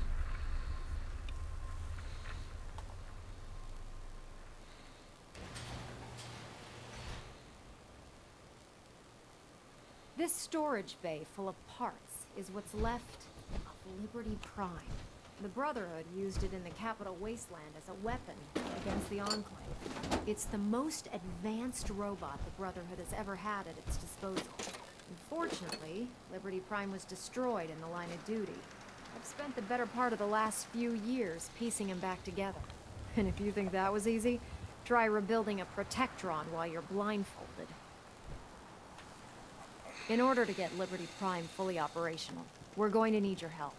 This storage bay full of parts is what's left of Liberty Prime. The Brotherhood used it in the Capital Wasteland as a weapon against the Enclave. It's the most advanced robot the Brotherhood has ever had at its disposal. Unfortunately, Liberty Prime was destroyed in the line of duty. I've spent the better part of the last few years piecing him back together. And if you think that was easy, try rebuilding a Protectron while you're blindfolded. In order to get Liberty Prime fully operational, we're going to need your help.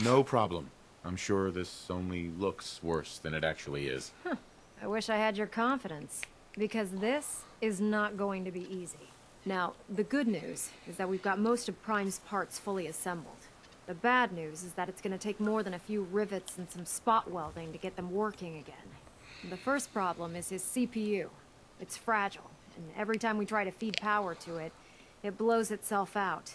No problem. I'm sure this only looks worse than it actually is. Huh. I wish I had your confidence, because this is not going to be easy. Now, the good news is that we've got most of Prime's parts fully assembled. The bad news is that it's going to take more than a few rivets and some spot welding to get them working again. The first problem is his CPU. It's fragile, and every time we try to feed power to it, it blows itself out.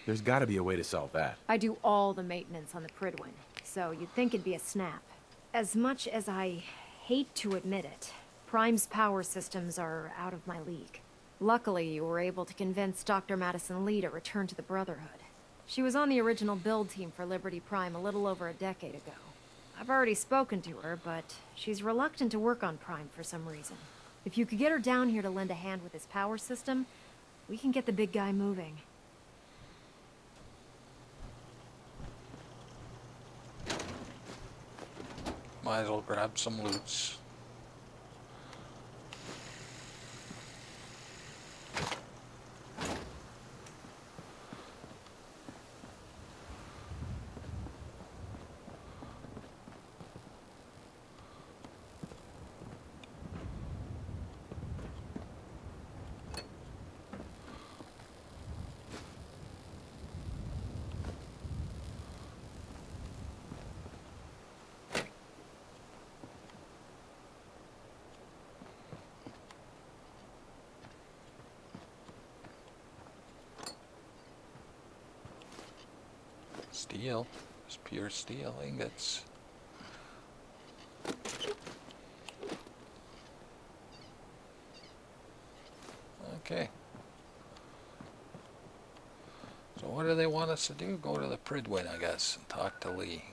There's gotta be a way to solve that. I do all the maintenance on the Pridwin, so you'd think it'd be a snap. As much as I hate to admit it, Prime's power systems are out of my league. Luckily, you were able to convince Dr. Madison Lee to return to the Brotherhood. She was on the original build team for Liberty Prime a little over a decade ago. I've already spoken to her, but she's reluctant to work on Prime for some reason. If you could get her down here to lend a hand with his power system, we can get the big guy moving. Might as well grab some loots. Steel. It's pure steel ingots. Okay. So what do they want us to do? Go to the Pridwin, I guess, and talk to Lee.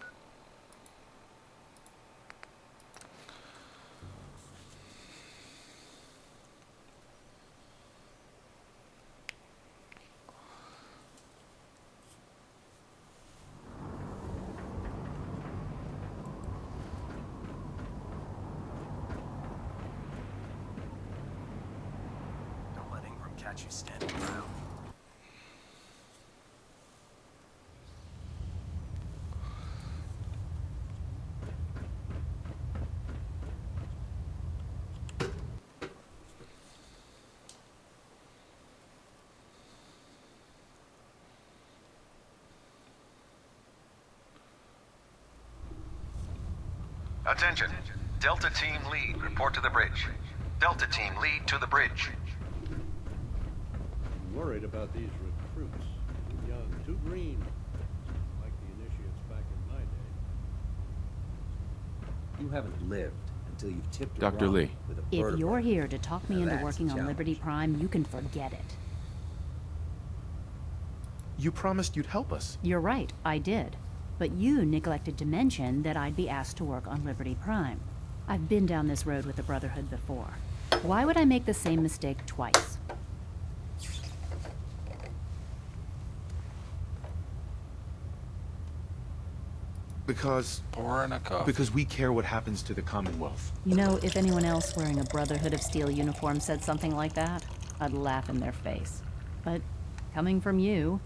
Catch you standing around. Attention. Delta Team Lead, report to the bridge. Delta Team Lead to the bridge. Worried about these recruits. Too young, too green. Like the initiates back in my day. You haven't lived until you've tipped Dr. around Lee. with a If vertebrae. you're here to talk me Now into that's working a on challenge. Liberty Prime, you can forget it. You promised you'd help us. You're right, I did. But you neglected to mention that I'd be asked to work on Liberty Prime. I've been down this road with the Brotherhood before. Why would I make the same mistake twice? Because... Pouring a coffee. Because we care what happens to the Commonwealth. You know, if anyone else wearing a Brotherhood of Steel uniform said something like that, I'd laugh in their face. But coming from you,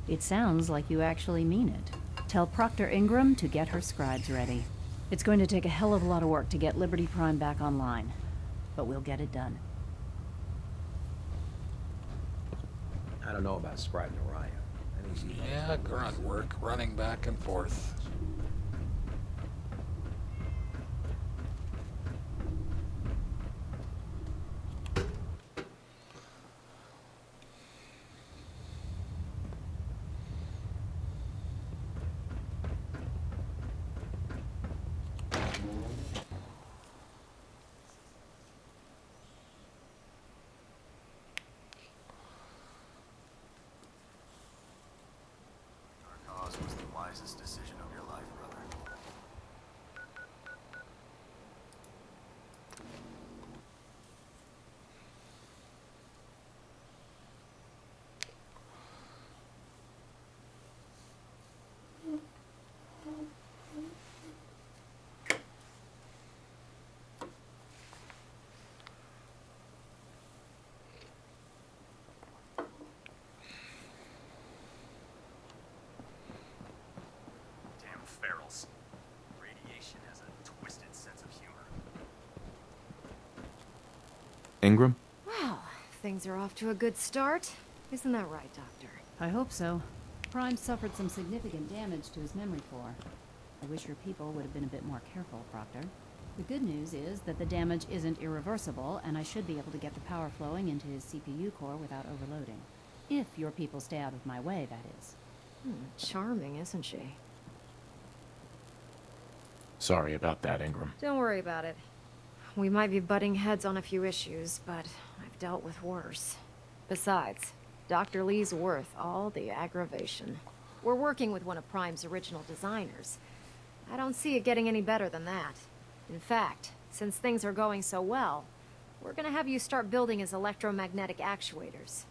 it sounds like you actually mean it. Tell Proctor Ingram to get her scribes ready. It's going to take a hell of a lot of work to get Liberty Prime back online, but we'll get it done. I don't know about Scribe Nariah. I think she Yeah, grunt work, running back and forth. ferals. Radiation has a twisted sense of humor. Ingram? Well, things are off to a good start. Isn't that right, Doctor? I hope so. Prime suffered some significant damage to his memory core. I wish your people would have been a bit more careful, Proctor. The good news is that the damage isn't irreversible, and I should be able to get the power flowing into his CPU core without overloading. If your people stay out of my way, that is. Charming, isn't she? Sorry about that, Ingram. Don't worry about it. We might be butting heads on a few issues, but I've dealt with worse. Besides, Dr. Lee's worth all the aggravation. We're working with one of Prime's original designers. I don't see it getting any better than that. In fact, since things are going so well, we're gonna have you start building his electromagnetic actuators.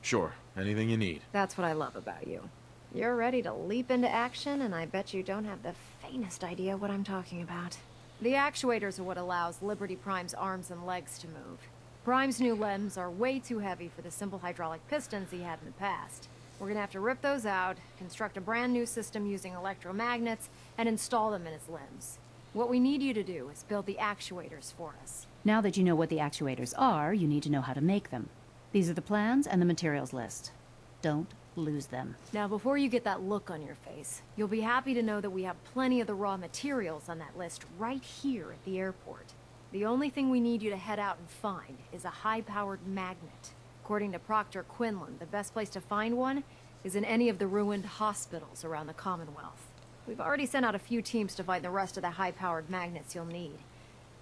Sure, anything you need. That's what I love about you. You're ready to leap into action, and I bet you don't have the faintest idea what I'm talking about. The actuators are what allows Liberty Prime's arms and legs to move. Prime's new limbs are way too heavy for the simple hydraulic pistons he had in the past. We're gonna have to rip those out, construct a brand new system using electromagnets, and install them in his limbs. What we need you to do is build the actuators for us. Now that you know what the actuators are, you need to know how to make them. These are the plans and the materials list. Don't lose them. Now, before you get that look on your face, you'll be happy to know that we have plenty of the raw materials on that list right here at the airport. The only thing we need you to head out and find is a high-powered magnet. According to Proctor Quinlan, the best place to find one is in any of the ruined hospitals around the Commonwealth. We've already sent out a few teams to find the rest of the high-powered magnets you'll need.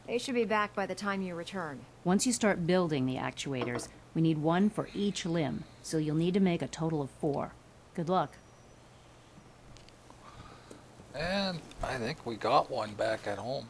They should be back by the time you return. Once you start building the actuators, we need one for each limb, so you'll need to make a total of 4. Good luck. And I think we got one back at home.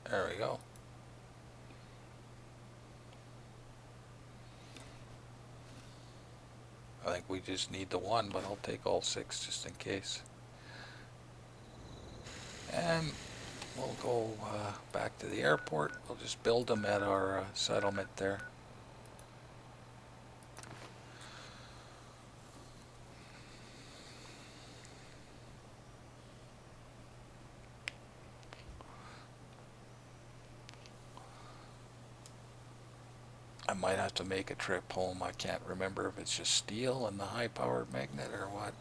There we go. I think we just need the one, but I'll take all 6 just in case. And we'll go back to the airport. We'll just build them at our settlement there. I might have to make a trip home. I can't remember if it's just steel and the high-powered magnet or what.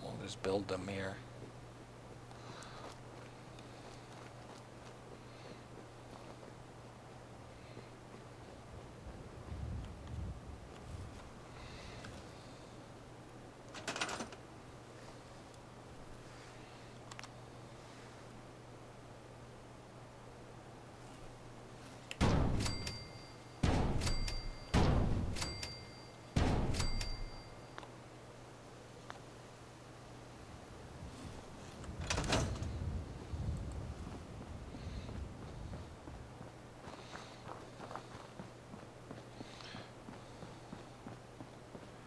We'll just build them here.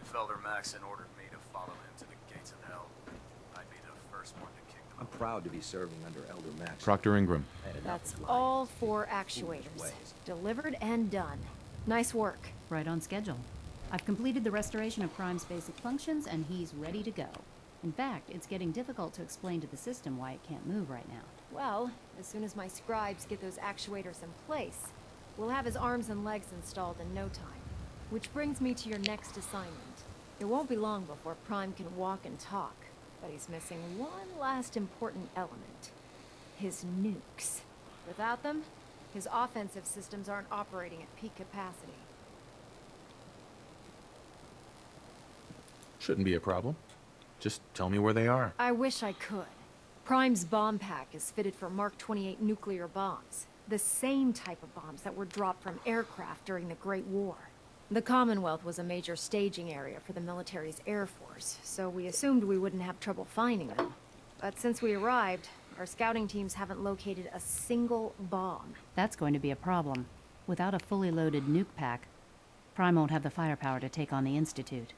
If Elder Maxon ordered me to follow him to the gates of hell, I'd be the first one to kick them. I'm proud to be serving under Elder Max. Proctor Ingram. That's all 4 actuators. Delivered and done. Nice work. Right on schedule. I've completed the restoration of Prime's basic functions, and he's ready to go. In fact, it's getting difficult to explain to the system why it can't move right now. Well, as soon as my scribes get those actuators in place, we'll have his arms and legs installed in no time. Which brings me to your next assignment. It won't be long before Prime can walk and talk, but he's missing one last important element. His nukes. Without them, his offensive systems aren't operating at peak capacity. Shouldn't be a problem. Just tell me where they are. I wish I could. Prime's bomb pack is fitted for Mark 28 nuclear bombs. The same type of bombs that were dropped from aircraft during the Great War. The Commonwealth was a major staging area for the military's Air Force, so we assumed we wouldn't have trouble finding them. But since we arrived, our scouting teams haven't located a single bomb. That's going to be a problem. Without a fully loaded nuke pack, Prime won't have the firepower to take on the Institute.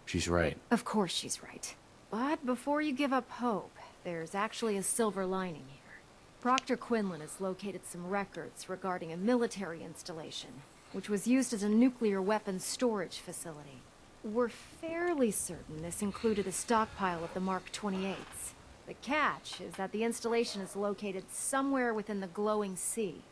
She's right. Of course she's right. But before you give up hope, there's actually a silver lining here. Proctor Quinlan has located some records regarding a military installation, which was used as a nuclear weapons storage facility. We're fairly certain this included a stockpile of the Mark 28s. The catch is that the installation is located somewhere within the glowing sea.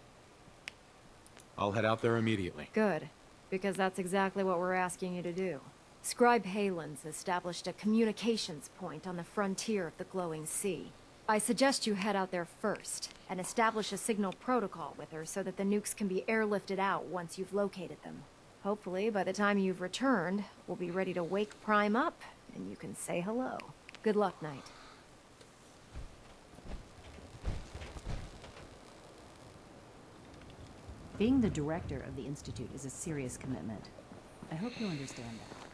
I'll head out there immediately. Good, because that's exactly what we're asking you to do. Scribe-Halen's established a communications point on the frontier of the glowing sea. I suggest you head out there first, and establish a signal protocol with her so that the nukes can be airlifted out once you've located them. Hopefully, by the time you've returned, we'll be ready to wake Prime up, and you can say hello. Good luck, Knight. Being the director of the Institute is a serious commitment. I hope you understand that.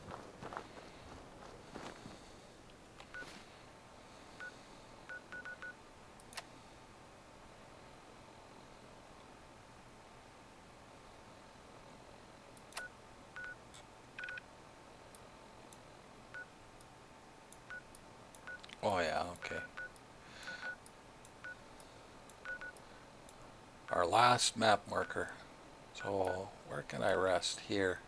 Oh yeah, okay. Our last map marker. So where can I rest? Here.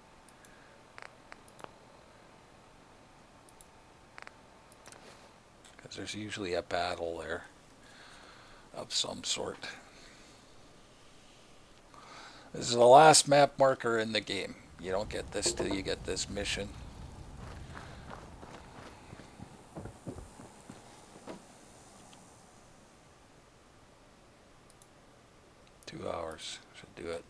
Because there's usually a battle there of some sort. This is the last map marker in the game. You don't get this till you get this mission. Should do it.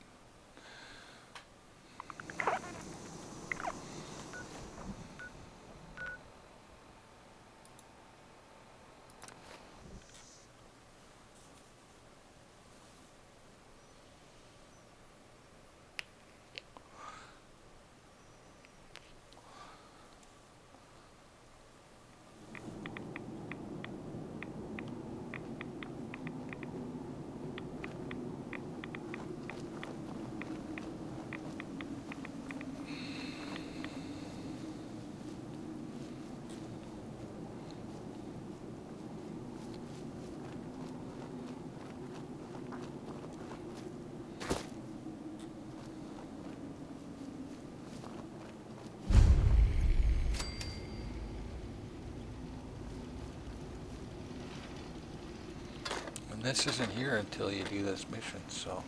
This isn't here until you do this mission, so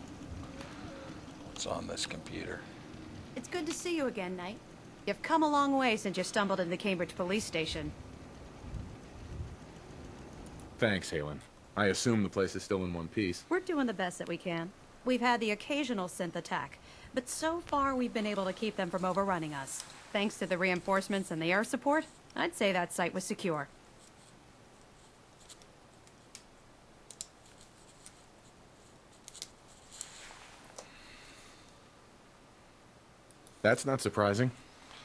what's on this computer? It's good to see you again, Knight. You've come a long way since you stumbled in the Cambridge police station. Thanks, Halen. I assume the place is still in one piece. We're doing the best that we can. We've had the occasional synth attack, but so far we've been able to keep them from overrunning us. Thanks to the reinforcements and the air support, I'd say that site was secure. That's not surprising.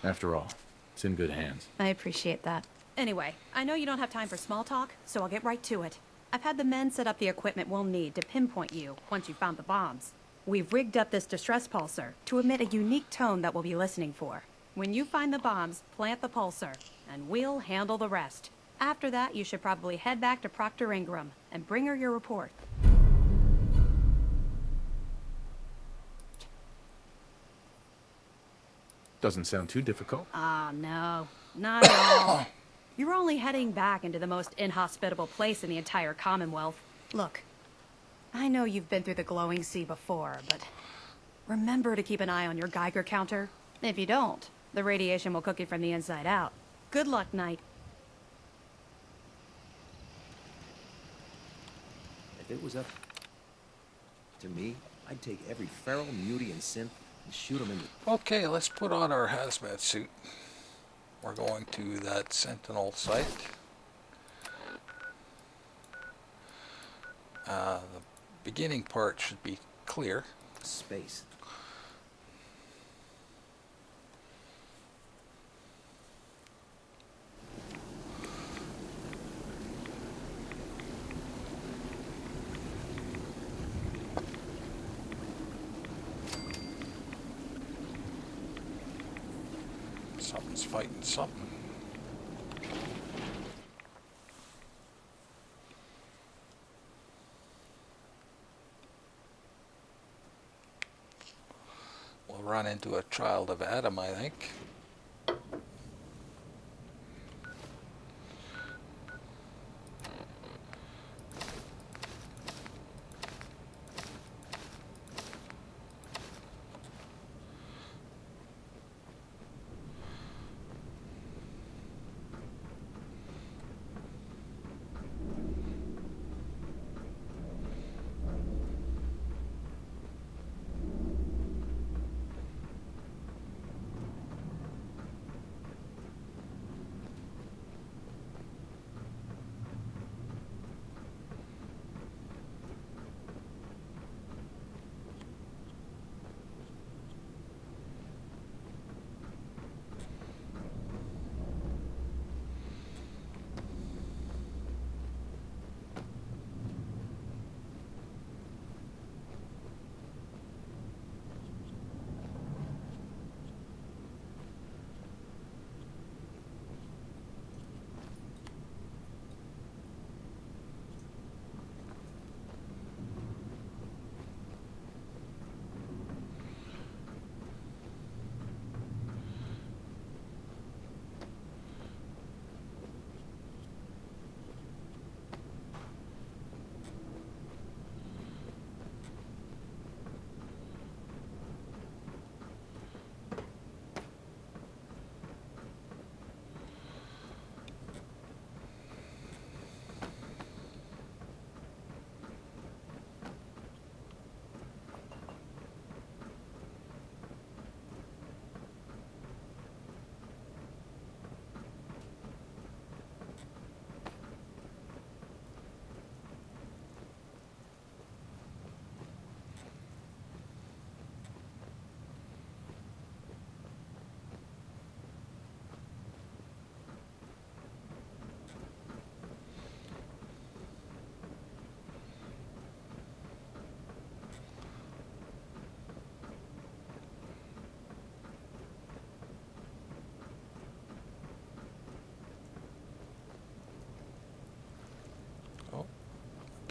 After all, it's in good hands. I appreciate that. Anyway, I know you don't have time for small talk, so I'll get right to it. I've had the men set up the equipment we'll need to pinpoint you once you've found the bombs. We've rigged up this distress pulsar to emit a unique tone that we'll be listening for. When you find the bombs, plant the pulsar, and we'll handle the rest. After that, you should probably head back to Proctor Ingram and bring her your report. Doesn't sound too difficult. Ah, no. Not at all. You're only heading back into the most inhospitable place in the entire Commonwealth. Look, I know you've been through the glowing sea before, but remember to keep an eye on your Geiger counter. If you don't, the radiation will cook you from the inside out. Good luck, Knight. If it was up to me, I'd take every feral, muty, and synth Shoot him in the... Okay, let's put on our hazmat suit. We're going to that Sentinel site. The beginning part should be clear. Space. Something's fighting something. We'll run into a child of Adam, I think.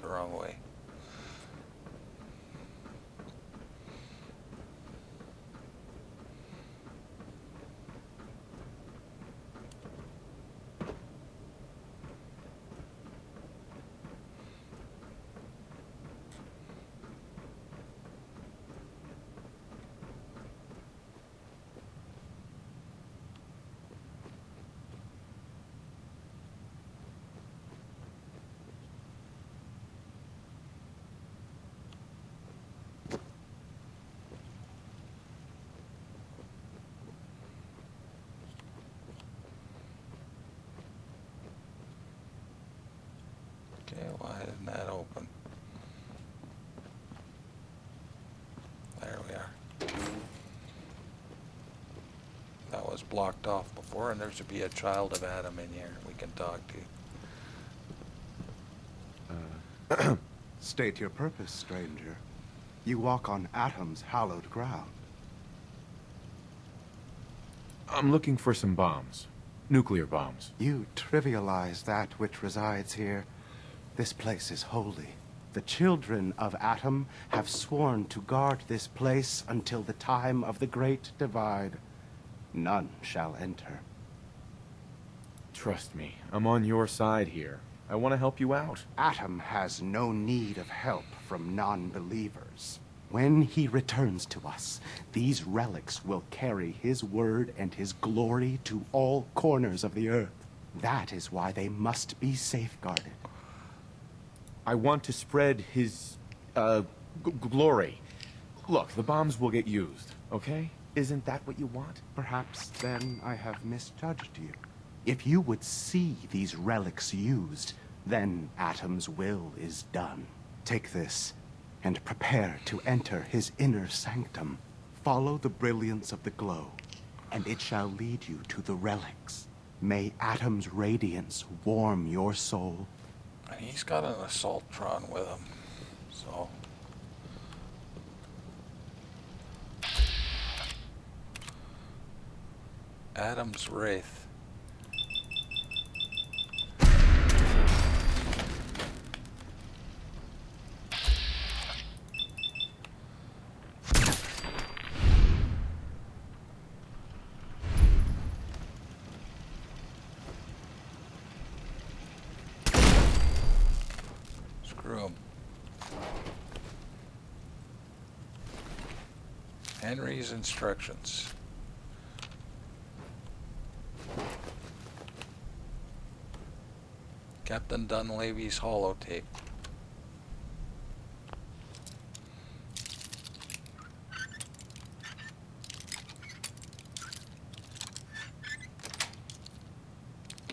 The wrong way. Okay, why isn't that open? There we are. That was blocked off before, and there should be a child of Adam in here we can talk to. State your purpose, stranger. You walk on Atom's hallowed ground. I'm looking for some bombs. Nuclear bombs. You trivialize that which resides here. This place is holy. The children of Atom have sworn to guard this place until the time of the Great Divide. None shall enter. Trust me, I'm on your side here. I want to help you out. Atom has no need of help from non-believers. When he returns to us, these relics will carry his word and his glory to all corners of the earth. That is why they must be safeguarded. I want to spread his, glory. Look, the bombs will get used. okay? Isn't that what you want? Perhaps then I have misjudged you. If you would see these relics used, then Atom's will is done. Take this, and prepare to enter his inner sanctum. Follow the brilliance of the glow, and it shall lead you to the relics. May Atom's radiance warm your soul. And he's got an assaultron with him, so... Adam's Wraith. Screw him. Henry's instructions. Captain Dunleavy's holotape.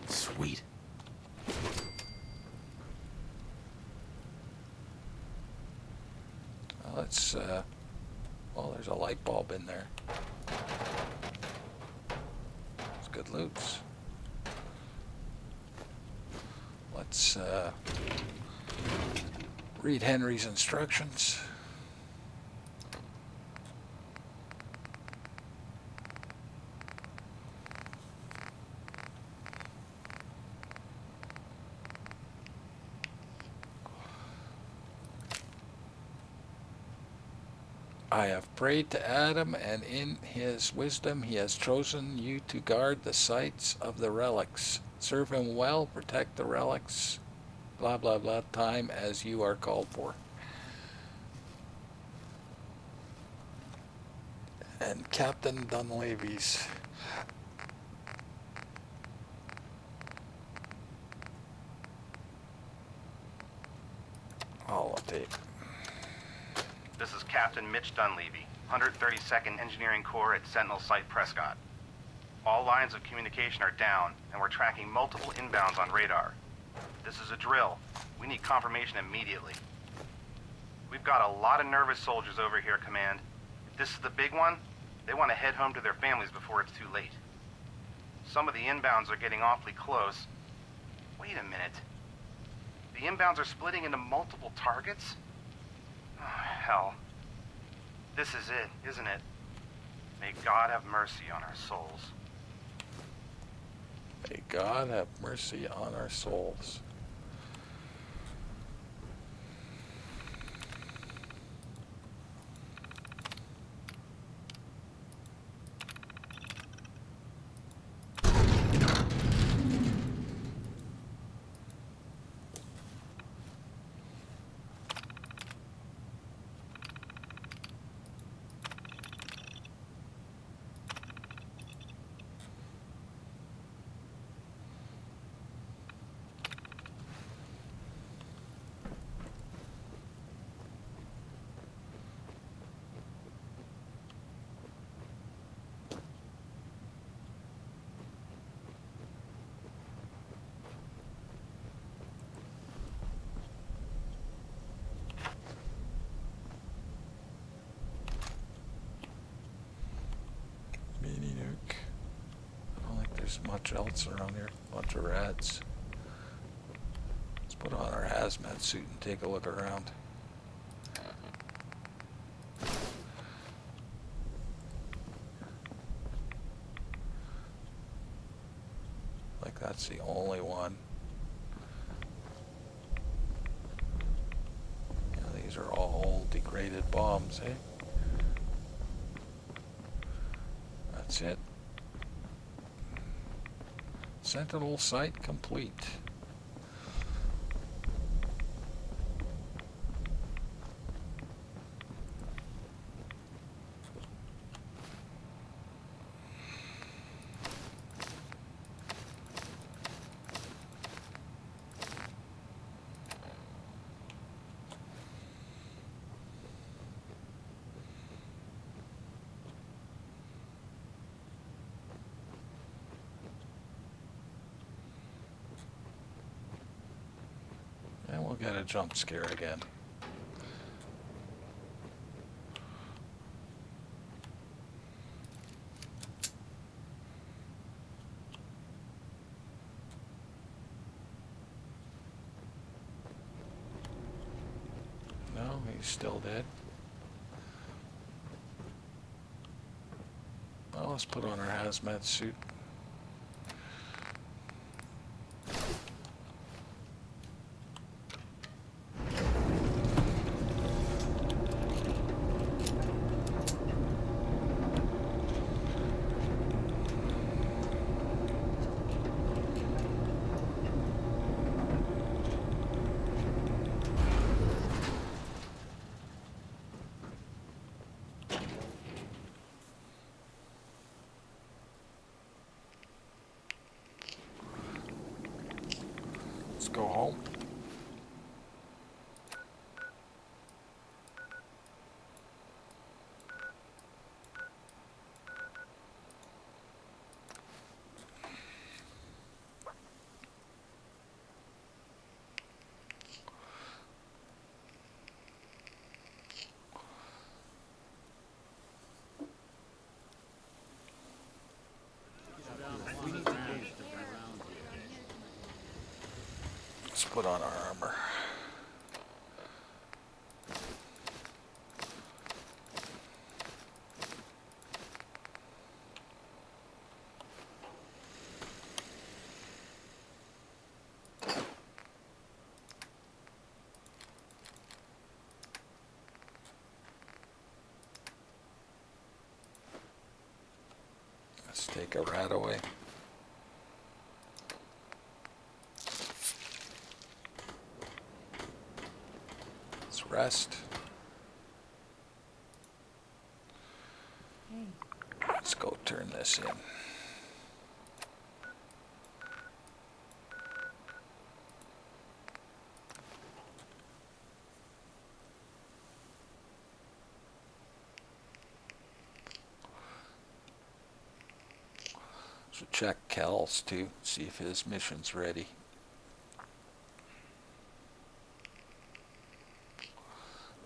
Sweet. Let's, well, there's a light bulb in there. It's good loots. Let's read Henry's instructions. I have prayed to Adam, and in his wisdom he has chosen you to guard the sites of the relics. Serve him well, protect the relics, blah blah blah, time as you are called for. And Captain Dunleavy's holotape. This is Captain Mitch Dunleavy, 132nd Engineering Corps at Sentinel Site Prescott. All lines of communication are down, and we're tracking multiple inbounds on radar. This is a drill. We need confirmation immediately. We've got a lot of nervous soldiers over here, Command. If this is the big one, they want to head home to their families before it's too late. Some of the inbounds are getting awfully close. Wait a minute. The inbounds are splitting into multiple targets? Oh, hell. This is it, isn't it? May God have mercy on our souls. May God have mercy on our souls. Mini nuke. I don't think there's much else around here. Bunch of rats. Let's put on our hazmat suit and take a look around. Like that's the only one. Yeah, these are all old degraded bombs, eh? That's it. Sentinel site complete. we'll get a jump scare again. No, he's still dead. Well, let's put on our hazmat suit. Let's go home. Let's put on our armor. Let's take a rat away. Rest. Let's go turn this in. So check Kel's too, see if his mission's ready.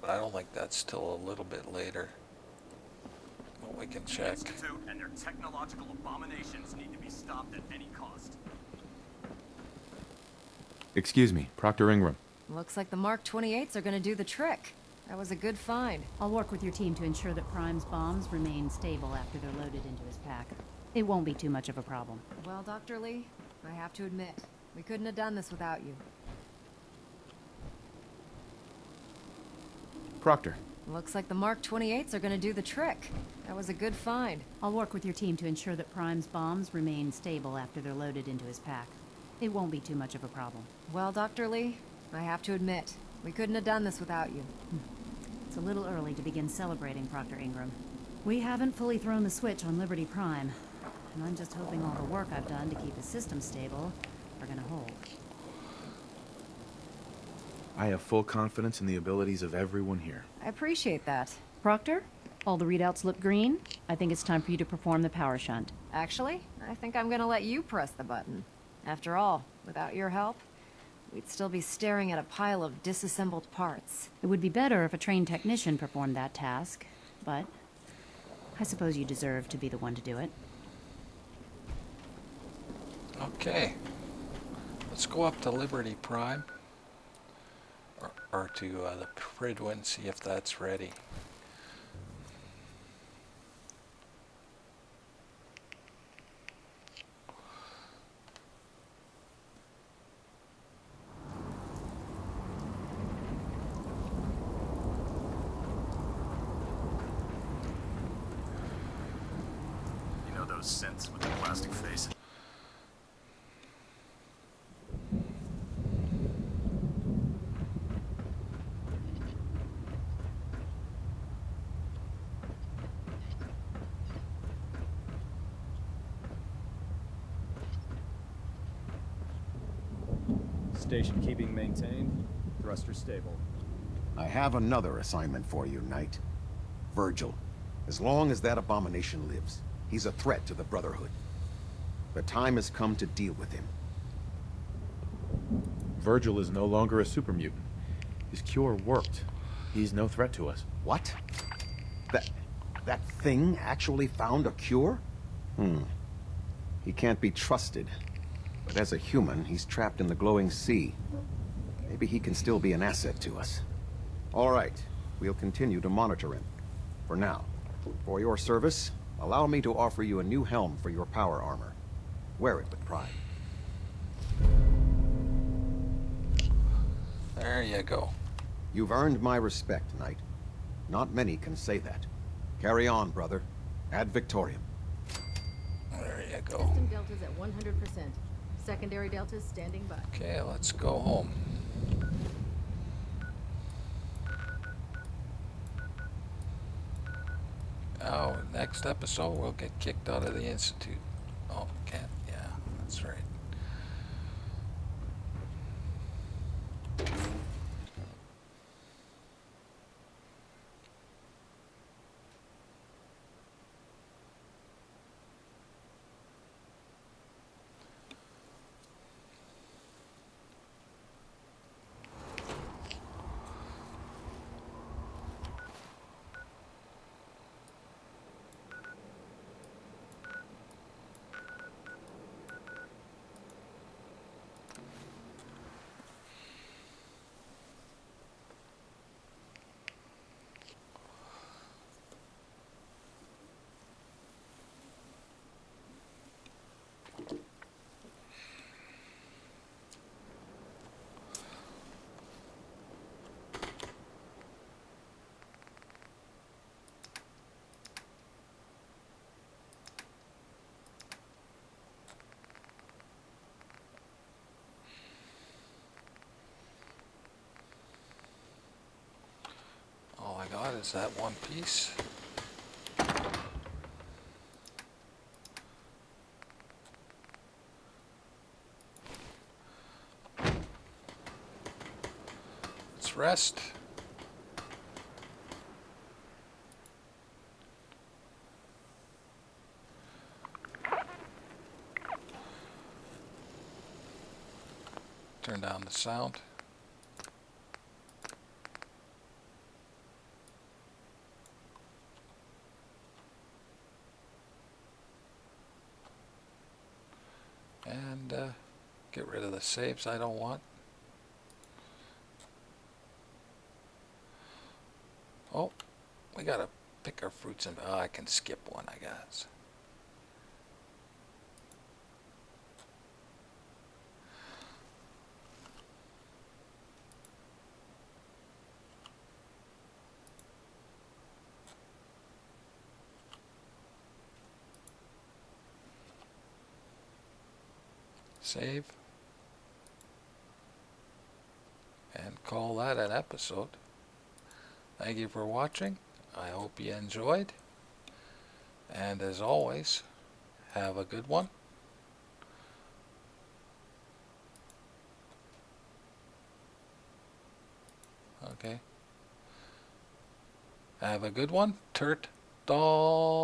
I don't think that's till a little bit later. But we can check. The Institute and their technological abominations need to be stopped at any cost. Excuse me, Proctor Ingram. Looks like the Mark 28s are gonna do the trick. That was a good find. I'll work with your team to ensure that Prime's bombs remain stable after they're loaded into his pack. It won't be too much of a problem. Well, Dr. Lee, I have to admit, we couldn't have done this without you. Proctor. Looks like the Mark 28s are gonna do the trick. That was a good find. I'll work with your team to ensure that Prime's bombs remain stable after they're loaded into his pack. It won't be too much of a problem. Well, Dr. Lee, I have to admit, we couldn't have done this without you. It's a little early to begin celebrating, Proctor Ingram. We haven't fully thrown the switch on Liberty Prime, and I'm just hoping all the work I've done to keep the system stable are gonna hold. I have full confidence in the abilities of everyone here. I appreciate that. Proctor, all the readouts look green. I think it's time for you to perform the power shunt. Actually, I think I'm gonna let you press the button. After all, without your help, we'd still be staring at a pile of disassembled parts. It would be better if a trained technician performed that task, but I suppose you deserve to be the one to do it. Okay. Let's go up to Liberty Prime. Or to the Pridwin, see if that's ready. You know those synths with the plastic face? Station keeping maintained. Thruster stable. I have another assignment for you, Knight. Virgil. As long as that abomination lives, he's a threat to the Brotherhood. The time has come to deal with him. Virgil is no longer a super mutant. His cure worked. He's no threat to us. What? That thing actually found a cure? He can't be trusted. But as a human, he's trapped in the glowing sea. Maybe he can still be an asset to us. All right, we'll continue to monitor him. For now. For your service, allow me to offer you a new helm for your power armor. Wear it with pride. There you go. You've earned my respect, Knight. Not many can say that. Carry on, brother. Ad Victoriam. There you go. System deltas at 100%. Secondary deltas standing by. Okay, let's go home. Now, next episode, we'll get kicked out of the Institute. Oh, can't. Yeah, that's right. All I got is that one piece. Let's rest. Turn down the sound. And get rid of the saves I don't want. Oh, we gotta pick our fruits and I can skip one, I guess. Save. And call that an episode. Thank you for watching. I hope you enjoyed. And as always, have a good one. Okay. Have a good one. Turt doll.